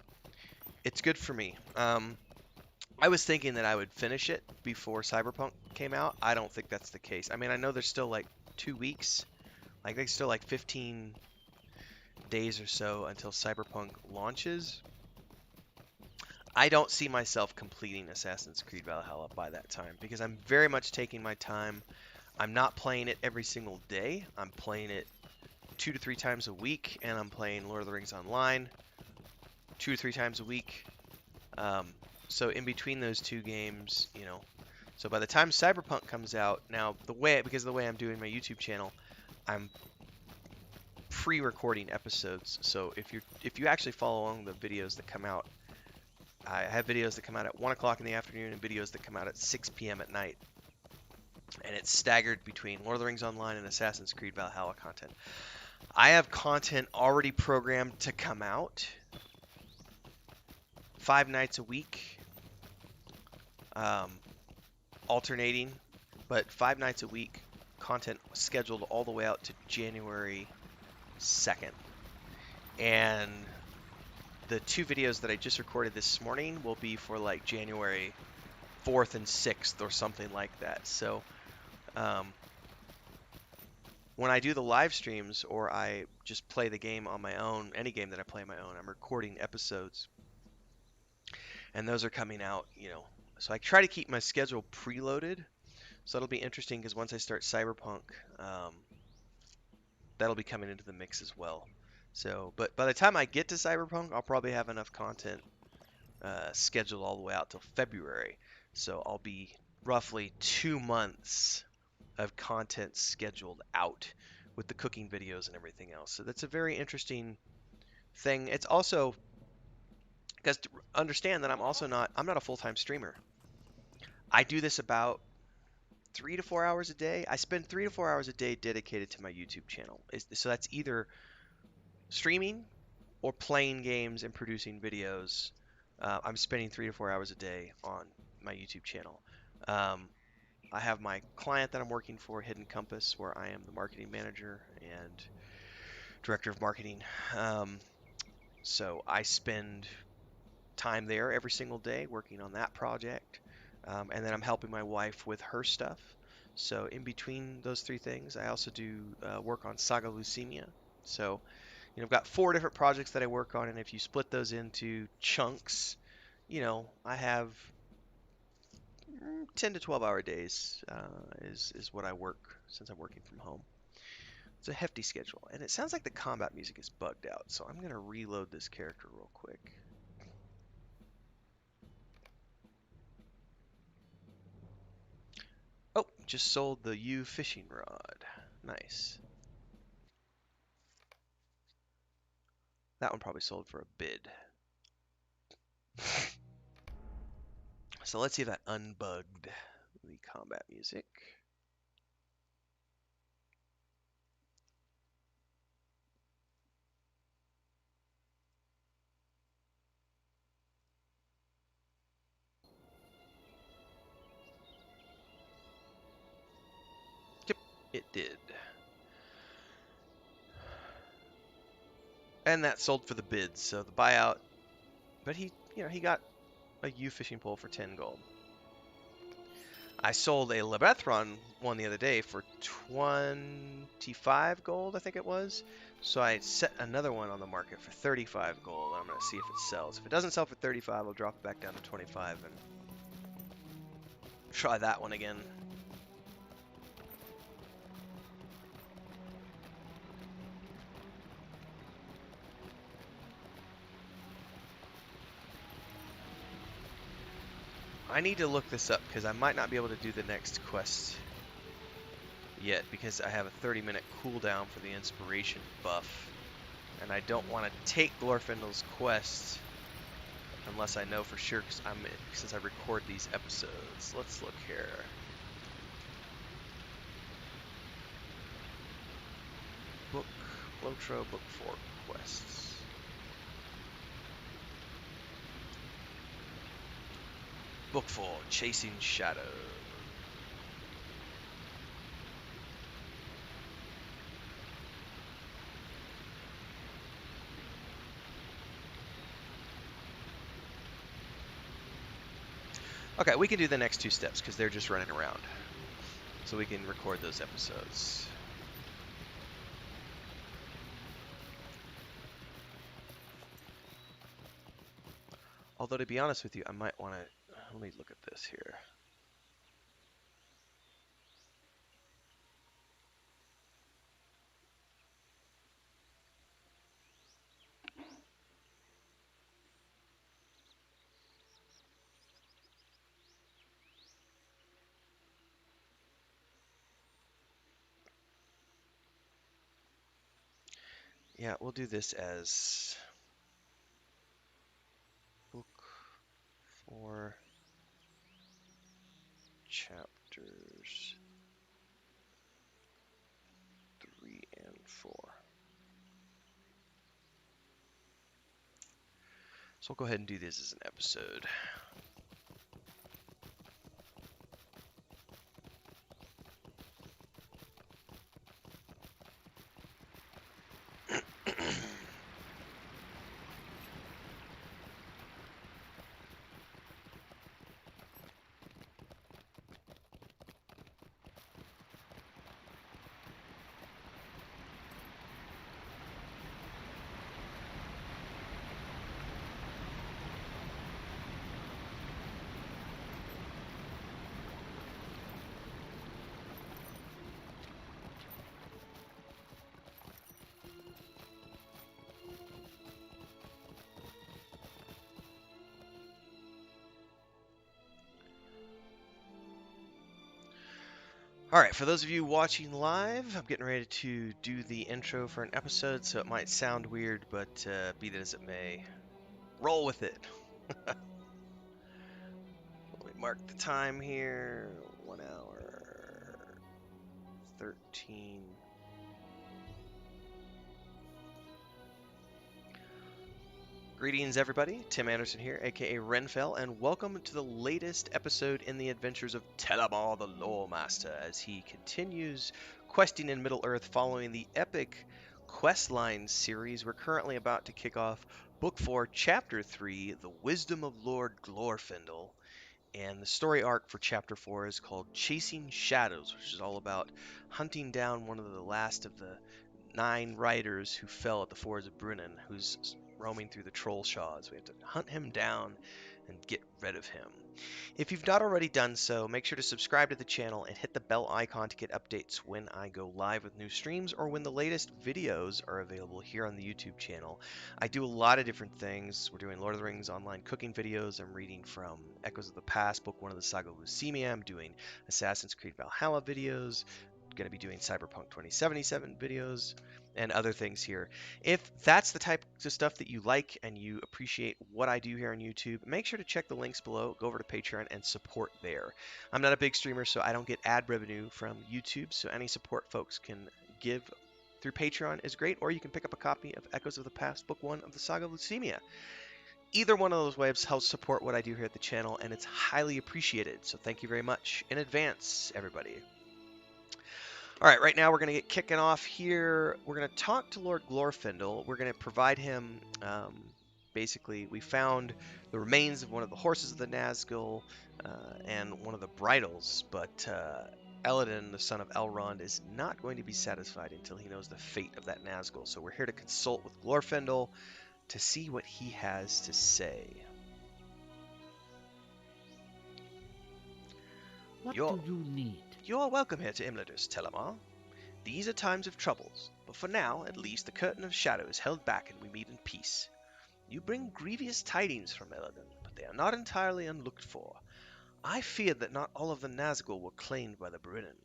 it's good for me. I was thinking that I would finish it before Cyberpunk came out. I don't think that's the case. I mean, I know there's still like 2 weeks. Like, there's still like 15 days or so until Cyberpunk launches. I don't see myself completing Assassin's Creed Valhalla by that time because I'm very much taking my time. I'm not playing it every single day. I'm playing it 2 to 3 times a week, and I'm playing Lord of the Rings Online 2 to 3 times a week. So in between those 2 games, so by the time Cyberpunk comes out, now because of the way I'm doing my YouTube channel, I'm pre-recording episodes. So if you actually follow along the videos that come out, I have videos that come out at 1 o'clock in the afternoon and videos that come out at 6 p.m. at night. And it's staggered between Lord of the Rings Online and Assassin's Creed Valhalla content. I have content already programmed to come out 5 nights a week, alternating, but 5 nights a week, content scheduled all the way out to January 2nd. And the 2 videos that I just recorded this morning will be for like January 4th and 6th or something like that. So when I do the live streams or I just play the game on my own, any game that I play on my own, I'm recording episodes. And those are coming out, So I try to keep my schedule preloaded. So that'll be interesting because once I start Cyberpunk, that'll be coming into the mix as well. So, but by the time I get to Cyberpunk, I'll probably have enough content scheduled all the way out till February. So I'll be roughly 2 months of content scheduled out with the cooking videos and everything else. So that's a very interesting thing. It's also because to understand that I'm not a full-time streamer. I do this about 3 to 4 hours a day. I spend 3 to 4 hours a day dedicated to my YouTube channel. So that's either streaming or playing games and producing videos. I'm spending 3 to 4 hours a day on my YouTube channel. I have my client that I'm working for, Hidden Compass, where I am the marketing manager and director of marketing. So I spend time there every single day working on that project. And then I'm helping my wife with her stuff. So in between those 3 things, I also do work on Saga Leucemia. So, I've got 4 different projects that I work on, and if you split those into chunks, I have 10 to 12 hour days is what I work since I'm working from home. It's a hefty schedule, and it sounds like the combat music is bugged out, so I'm going to reload this character real quick. Oh, just sold the U fishing rod. Nice. That one probably sold for a bid. So let's see if that unbugged the combat music. Yep. It did. And that sold for the bids, so the buyout. But he got a U fishing pole for 10 gold. I sold a Lebethron one the other day for 25 gold, I think it was. So I set another one on the market for 35 gold. I'm going to see if it sells. If it doesn't sell for 35, I'll drop it back down to 25 and try that one again. I need to look this up because I might not be able to do the next quest yet because I have a 30-minute cooldown for the inspiration buff. And I don't want to take Glorfindel's quest unless I know for sure since I record these episodes. Let's look here. Book, Lotro, Book 4 quests. Book 4, Chasing Shadow. Okay, we can do the next two steps because they're just running around. So we can record those episodes. Although, to be honest with you, I might want to... Let me look at this here. Yeah, we'll do this as book 4, chapters 3 and 4. So we'll go ahead and do this as an episode. Alright, for those of you watching live, I'm getting ready to do the intro for an episode, so it might sound weird, but be that as it may, roll with it. Let me mark the time here. 1 hour, 13. Greetings, everybody. Tim Anderson here, aka Rivendell, and welcome to the latest episode in the adventures of Telimar the Loremaster as he continues questing in Middle-earth following the epic questline series. We're currently about to kick off Book 4, Chapter 3, The Wisdom of Lord Glorfindel. And the story arc for Chapter 4 is called Chasing Shadows, which is all about hunting down one of the last of the 9 riders who fell at the Fords of Brunnen, who's roaming through the Trollshaws. We have to hunt him down and get rid of him. If you've not already done so, make sure to subscribe to the channel and hit the bell icon to get updates when I go live with new streams or when the latest videos are available here on the YouTube channel. I do a lot of different things. We're doing Lord of the Rings online cooking videos. I'm reading from Echoes of the Past, Book 1 of the Saga of Lucemia. I'm doing Assassin's Creed Valhalla videos. Going to be doing Cyberpunk 2077 videos and other things here. If that's the type of stuff that you like and you appreciate what I do here on YouTube, make sure to check the links below, go over to Patreon and support there. I'm not a big streamer, so I don't get ad revenue from YouTube, so any support folks can give through Patreon is great, or you can pick up a copy of Echoes of the Past, Book 1 of the Saga of Lucemia. Either one of those ways helps support what I do here at the channel, and it's highly appreciated, so thank you very much in advance, everybody. All right, right now we're going to get kicking off here. We're going to talk to Lord Glorfindel. We're going to provide him, basically, we found the remains of one of the horses of the Nazgul and one of the bridles, but Eladin, the son of Elrond, is not going to be satisfied until he knows the fate of that Nazgul. So we're here to consult with Glorfindel to see what he has to say. What You're, do you need? you're welcome here to Imladus, Telimar. These are times of troubles, but for now, at least, the curtain of shadow is held back and we meet in peace. You bring grievous tidings from Eladin, but they are not entirely unlooked for. I feared that not all of the Nazgul were claimed by the Brinen.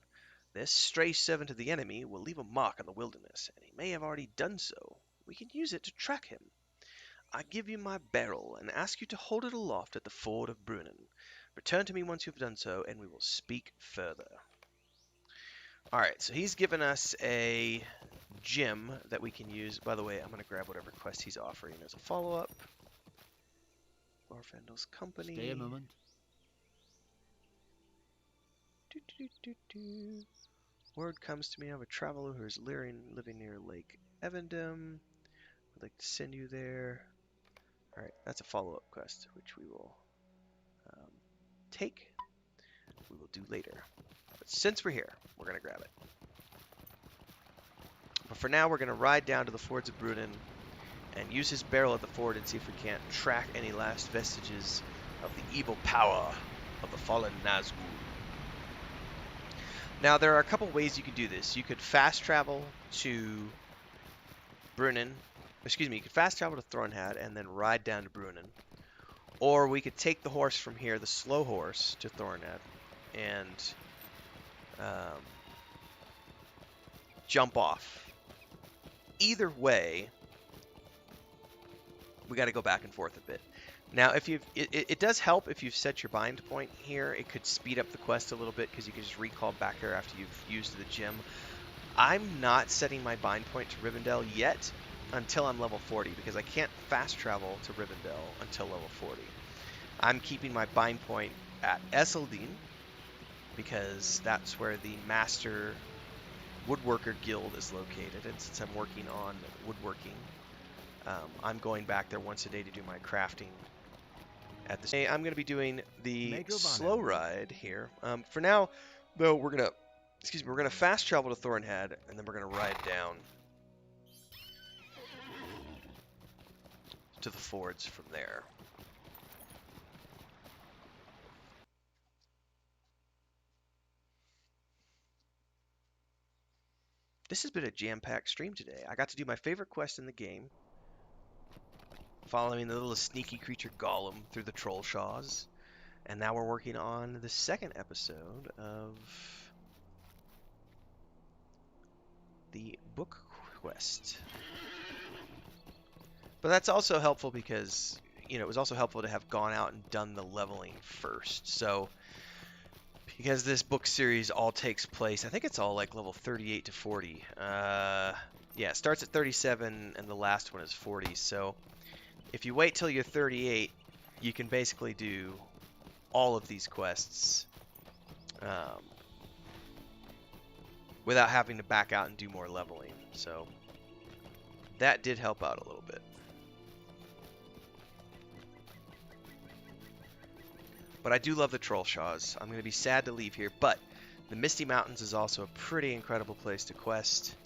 This stray servant of the enemy will leave a mark in the wilderness, and he may have already done so. We can use it to track him. I give you my barrel and ask you to hold it aloft at the ford of Brunnen. Return to me once you have done so, and we will speak further. Alright, so he's given us a gem that we can use. By the way, I'm going to grab whatever quest he's offering as a follow-up. Glorfindel's company. Stay a moment. Word comes to me of a traveler who is living near Lake Evendom. I'd like to send you there. Alright, that's a follow-up quest, which we will take. We will do later. But since we're here, we're going to grab it. But for now, we're going to ride down to the fords of Brunnen and use his barrel at the ford and see if we can't track any last vestiges of the evil power of the fallen Nazgul. Now, there are a couple ways you could do this. You could fast travel to Brunnen. Excuse me, you could fast travel to Thornhad and then ride down to Brunnen. Or we could take the horse from here, the slow horse, to Thornhad and jump off. Either way, we got to go back and forth a bit. Now, if it does help if you've set your bind point here. It could speed up the quest a little bit because you can just recall back here after you've used the gem. I'm not setting my bind point to Rivendell yet until I'm level 40 because I can't fast travel to Rivendell until level 40. I'm keeping my bind point at Esseldine because that's where the Master Woodworker Guild is located, and since I'm working on woodworking, I'm going back there once a day to do my crafting. At the I'm going to be doing the slow ride here. For now, though, we're gonna fast travel to Thornhead, and then we're gonna ride down to the fords from there. This has been a jam-packed stream today. I got to do my favorite quest in the game, following the little sneaky creature Gollum through the Trollshaws, and now we're working on the second episode of the book quest. But that's also helpful because, you know, it was also helpful to have gone out and done the leveling first. So, because this book series all takes place, I think it's all like level 38 to 40. Yeah, it starts at 37 and the last one is 40. So, if you wait till you're 38, you can basically do all of these quests without having to back out and do more leveling. So, that did help out a little bit. But I do love the Trollshaws. I'm going to be sad to leave here, but the Misty Mountains is also a pretty incredible place to quest.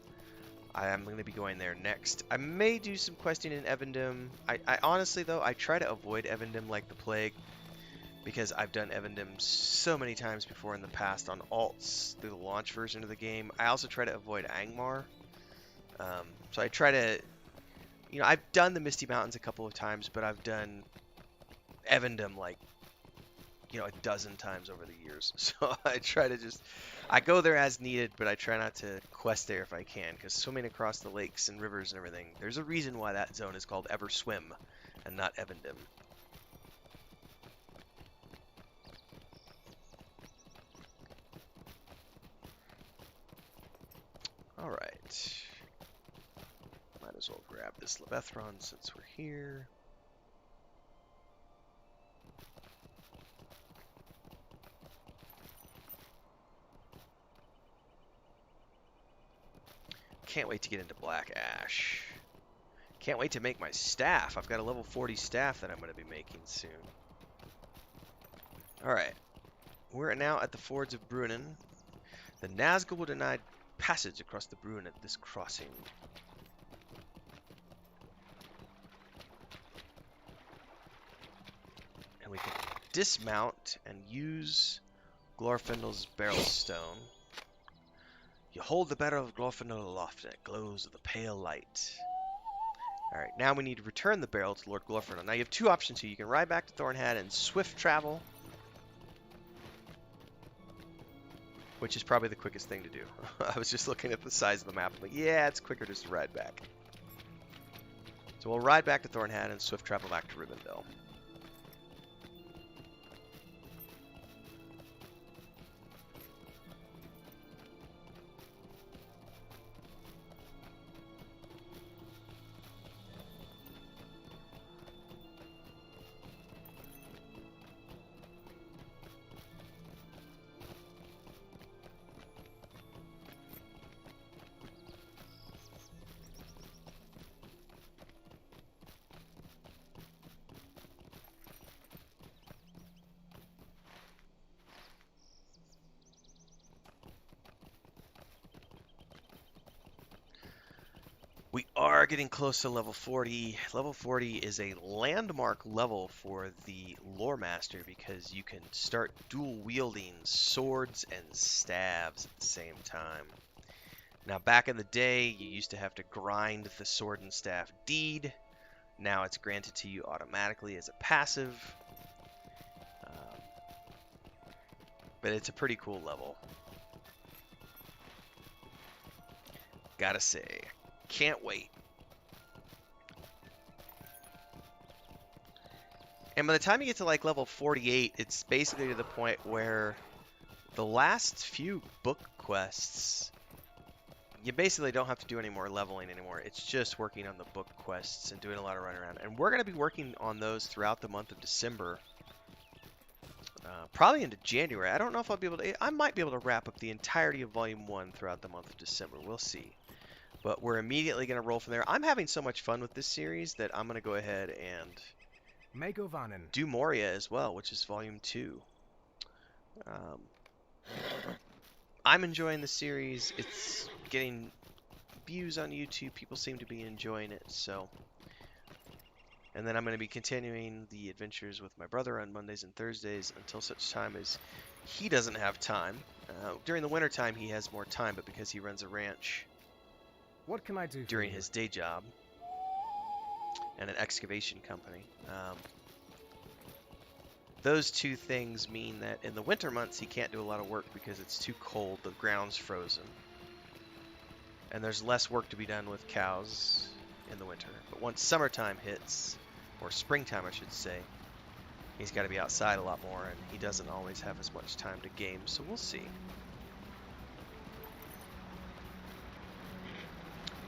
I am going to be going there next. I may do some questing in Evendom. I honestly, though, I try to avoid Evendom like the plague because I've done Evendom so many times before in the past on alts through the launch version of the game. I also try to avoid Angmar. So I try to, you know, I've done the Misty Mountains a couple of times, but I've done Evendom like, you know, a dozen times over the years. So I try to I go there as needed, but I try not to quest there if I can, because swimming across the lakes and rivers and everything, there's a reason why that zone is called Ever Swim and not Evendom. Alright. Might as well grab this Levethron since we're here. Can't wait to get into Black Ash. Can't wait to make my staff. I've got a level 40 staff that I'm going to be making soon. Alright. We're now at the Fords of Bruinen. The Nazgul will deny passage across the Bruin at this crossing. And we can dismount and use Glorfindel's Barrel Stone. You hold the barrel of Glorfindel aloft, and it glows with a pale light. Alright, now we need to return the barrel to Lord Glorfindel. Now you have two options here. You can ride back to Thornhead and swift travel, which is probably the quickest thing to do. I was just looking at the size of the map. I'm like, yeah, it's quicker just to ride back. So we'll ride back to Thornhead and swift travel back to Rivendell. We are getting close to level 40. Level 40 is a landmark level for the Loremaster because you can start dual wielding swords and staves at the same time. Now back in the day, you used to have to grind the sword and staff deed. Now it's granted to you automatically as a passive. But it's a pretty cool level. Gotta say. Can't wait. And by the time you get to like level 48, it's basically to the point where the last few book quests, you basically don't have to do any more leveling anymore. It's just working on the book quests and doing a lot of running around. And we're going to be working on those throughout the month of December. Probably into January. I don't know if I'll be able to... I might be able to wrap up the entirety of Volume 1 throughout the month of December. We'll see. But we're immediately going to roll from there. I'm having so much fun with this series that I'm going to go ahead and Megovanen. do Moria as well, which is Volume 2. I'm enjoying the series. It's getting views on YouTube. People seem to be enjoying it, so... And then I'm going to be continuing the adventures with my brother on Mondays and Thursdays until such time as he doesn't have time. During the winter time, he has more time, but because he runs a ranch... What can I do for during you? his day job and an excavation company. Those two things mean that in the winter months he can't do a lot of work because it's too cold, the ground's frozen. And there's less work to be done with cows in the winter. But once summertime hits, or springtime I should say, he's got to be outside a lot more and he doesn't always have as much time to game, so we'll see.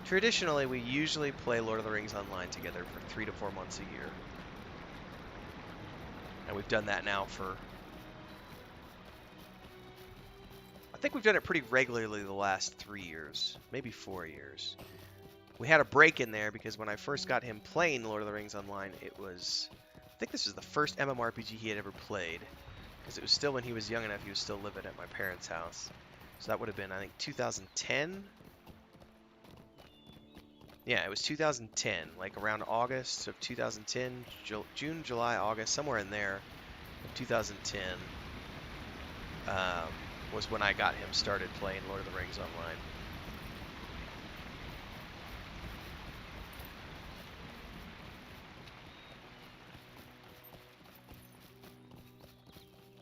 Traditionally, we usually play Lord of the Rings online together for 3 to 4 months a year. And we've done that now for... I think we've done it pretty regularly the last 3 years, maybe 4 years. We had a break in there because when I first got him playing Lord of the Rings online, it was... I think this was the first MMORPG he had ever played. Because it was still when he was young enough, he was still living at my parents' house. So that would have been, I think, 2010? Yeah, it was 2010, like around August of 2010, June, July, August, somewhere in there of 2010 was when I got him started playing Lord of the Rings online.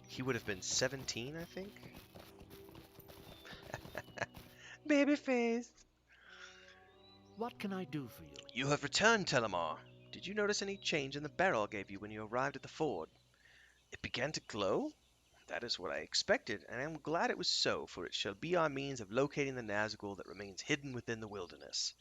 He would have been 17, I think. Babyface. What can I do for you? You have returned, Telimar. Did you notice any change in the barrel I gave you when you arrived at the ford? It began to glow? That is what I expected, and I am glad it was so, for it shall be our means of locating the Nazgul that remains hidden within the wilderness.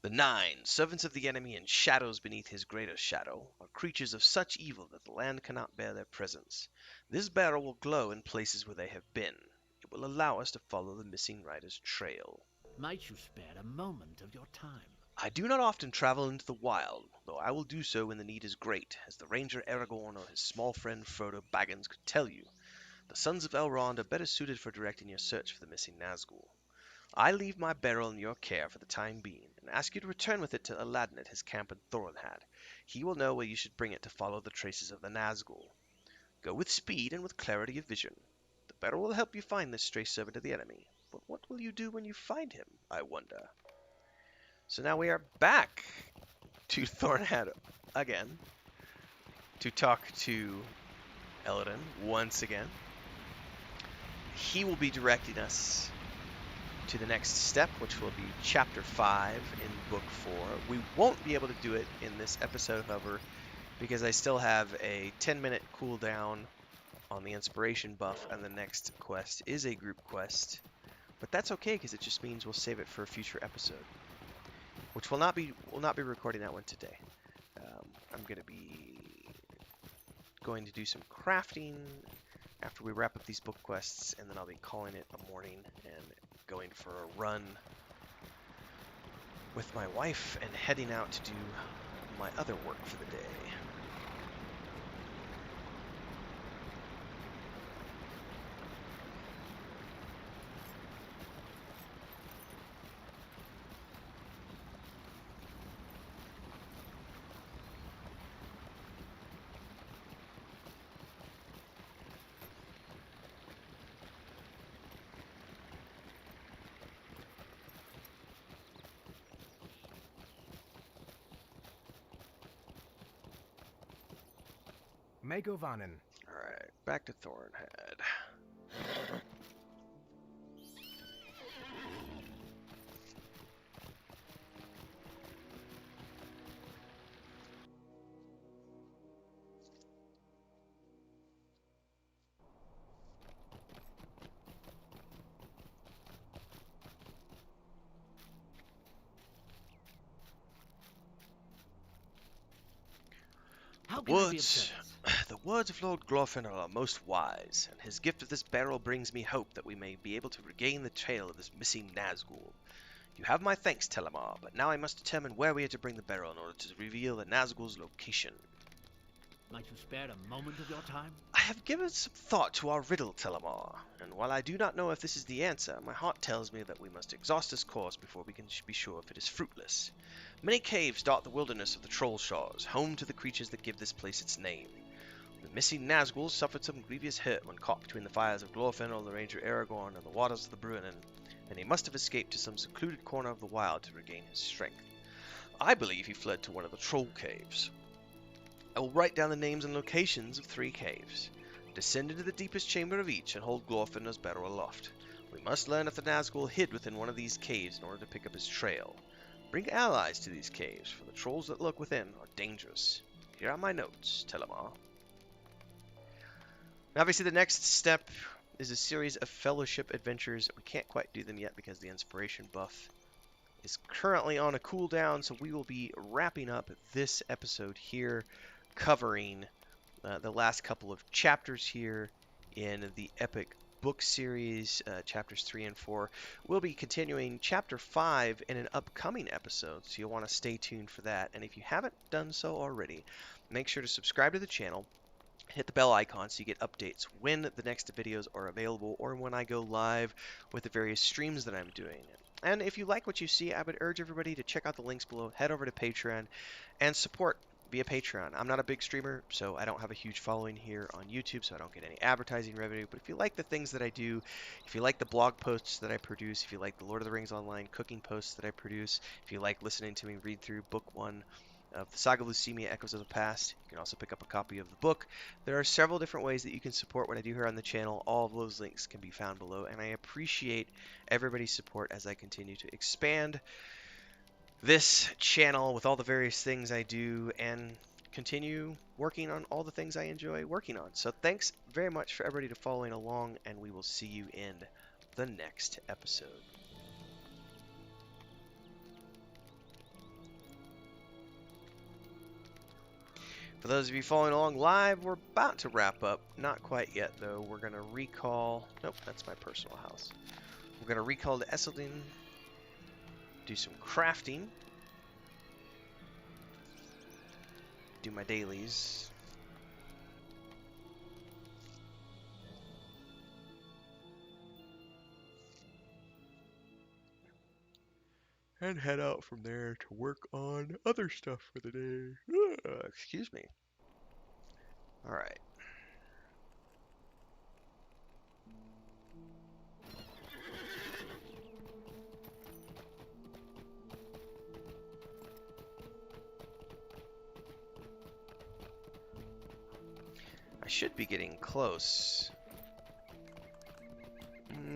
The Nine, servants of the enemy and shadows beneath his greater shadow, are creatures of such evil that the land cannot bear their presence. This barrel will glow in places where they have been. It will allow us to follow the missing rider's trail. Might you spare a moment of your time? I do not often travel into the wild, though I will do so when the need is great, as the Ranger Aragorn or his small friend Frodo Baggins could tell you. The Sons of Elrond are better suited for directing your search for the missing Nazgul. I leave my barrel in your care for the time being, and ask you to return with it to Aladdin at his camp in Thorinhad. He will know where you should bring it to follow the traces of the Nazgul. Go with speed and with clarity of vision. The barrel will help you find this stray servant of the enemy, but what will you do when you find him, I wonder? So now we are back to Thorinhad again to talk to Eladin once again. He will be directing us to the next step, which will be Chapter 5 in Book 4. We won't be able to do it in this episode, however, because I still have a 10-minute cooldown on the inspiration buff, and the next quest is a group quest. But that's okay, because it just means we'll save it for a future episode, which will not be recording that one today. I'm going to do some crafting after we wrap up these book quests, and then I'll be calling it a morning and going for a run with my wife and heading out to do my other work for the day. Megovanen. Alright, back to Thorinhad. How can I be of Words. service? The words of Lord Glorfindel are most wise, and his gift of this barrel brings me hope that we may be able to regain the trail of this missing Nazgul. You have my thanks, Telimar, but now I must determine where we are to bring the barrel in order to reveal the Nazgul's location. Might you spare a moment of your time? I have given some thought to our riddle, Telimar, and while I do not know if this is the answer, my heart tells me that we must exhaust this course before we can be sure if it is fruitless. Many caves dot the wilderness of the Trollshaws, home to the creatures that give this place its name. The missing Nazgul suffered some grievous hurt when caught between the fires of Glorfindel, the Ranger Aragorn, and the waters of the Brunnen, and he must have escaped to some secluded corner of the wild to regain his strength. I believe he fled to one of the troll caves. I will write down the names and locations of 3 caves. Descend into the deepest chamber of each and hold Glorfindel's barrel aloft. We must learn if the Nazgul hid within one of these caves in order to pick up his trail. Bring allies to these caves, for the trolls that lurk within are dangerous. Here are my notes, Telimar. Obviously, the next step is a series of fellowship adventures. We can't quite do them yet because the inspiration buff is currently on a cooldown, so we will be wrapping up this episode here, covering the last couple of chapters here in the epic book series, chapters 3 and 4. We'll be continuing chapter 5 in an upcoming episode, so you'll want to stay tuned for that. And if you haven't done so already, make sure to subscribe to the channel. Hit the bell icon so you get updates when the next videos are available or when I go live with the various streams that I'm doing. And if you like what you see, I would urge everybody to check out the links below, head over to Patreon, and support via Patreon. I'm not a big streamer, so I don't have a huge following here on YouTube, so I don't get any advertising revenue. But if you like the things that I do, if you like the blog posts that I produce, if you like the Lord of the Rings Online cooking posts that I produce, if you like listening to me read through Book 1 of the Saga of Lucemia, Echoes of the Past, you can also pick up a copy of the book. There are several different ways that you can support what I do here on the channel. All of those links can be found below, and I appreciate everybody's support as I continue to expand this channel with all the various things I do and continue working on all the things I enjoy working on. So thanks very much for everybody to following along, and we will see you in the next episode. For those of you following along live, we're about to wrap up. Not quite yet, though. We're going to recall... Nope, that's my personal house. We're going to recall to Esseldin do some crafting, do my dailies. And head out from there to work on other stuff for the day. Excuse me. All right. I should be getting close.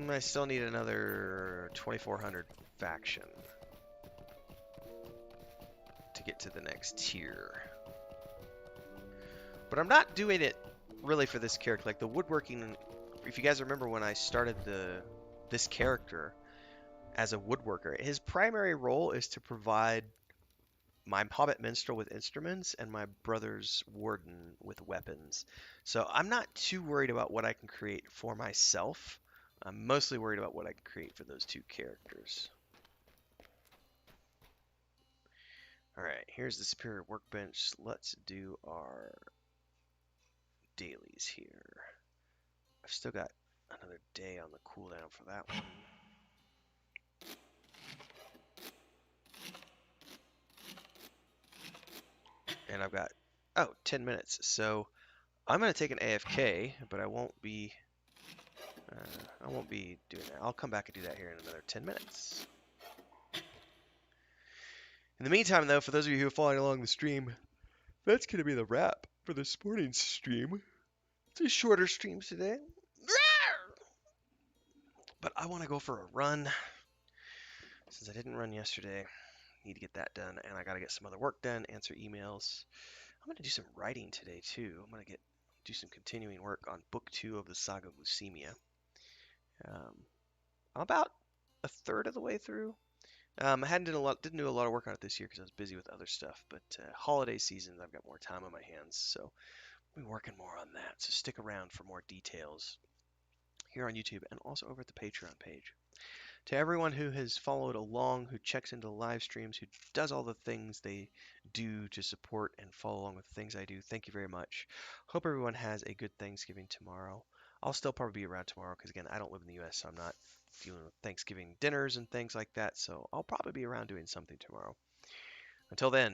I still need another 2,400 faction to get to the next tier. But I'm not doing it really for this character. Like the woodworking, if you guys remember when I started this character as a woodworker, his primary role is to provide my hobbit minstrel with instruments and my brother's warden with weapons. So I'm not too worried about what I can create for myself. I'm mostly worried about what I can create for those two characters. Alright, here's the Superior Workbench. Let's do our dailies here. I've still got another day on the cooldown for that one. And I've got, 10 minutes. So I'm going to take an AFK, but I won't be doing that. I'll come back and do that here in another 10 minutes. In the meantime, though, for those of you who are following along the stream, that's going to be the wrap for this morning's stream. It's a shorter stream today. But I want to go for a run. Since I didn't run yesterday, need to get that done, and I got to get some other work done, answer emails. I'm going to do some writing today, too. I'm going to do some continuing work on Book 2 of the Saga of Leucemia. I'm about a third of the way through. I didn't do a lot of work on it this year because I was busy with other stuff. But holiday season, I've got more time on my hands, so I'll be working more on that. So stick around for more details here on YouTube and also over at the Patreon page. To everyone who has followed along, who checks into the live streams, who does all the things they do to support and follow along with the things I do, thank you very much. Hope everyone has a good Thanksgiving tomorrow. I'll still probably be around tomorrow because, again, I don't live in the U.S., so I'm not dealing with Thanksgiving dinners and things like that, so I'll probably be around doing something tomorrow. Until then,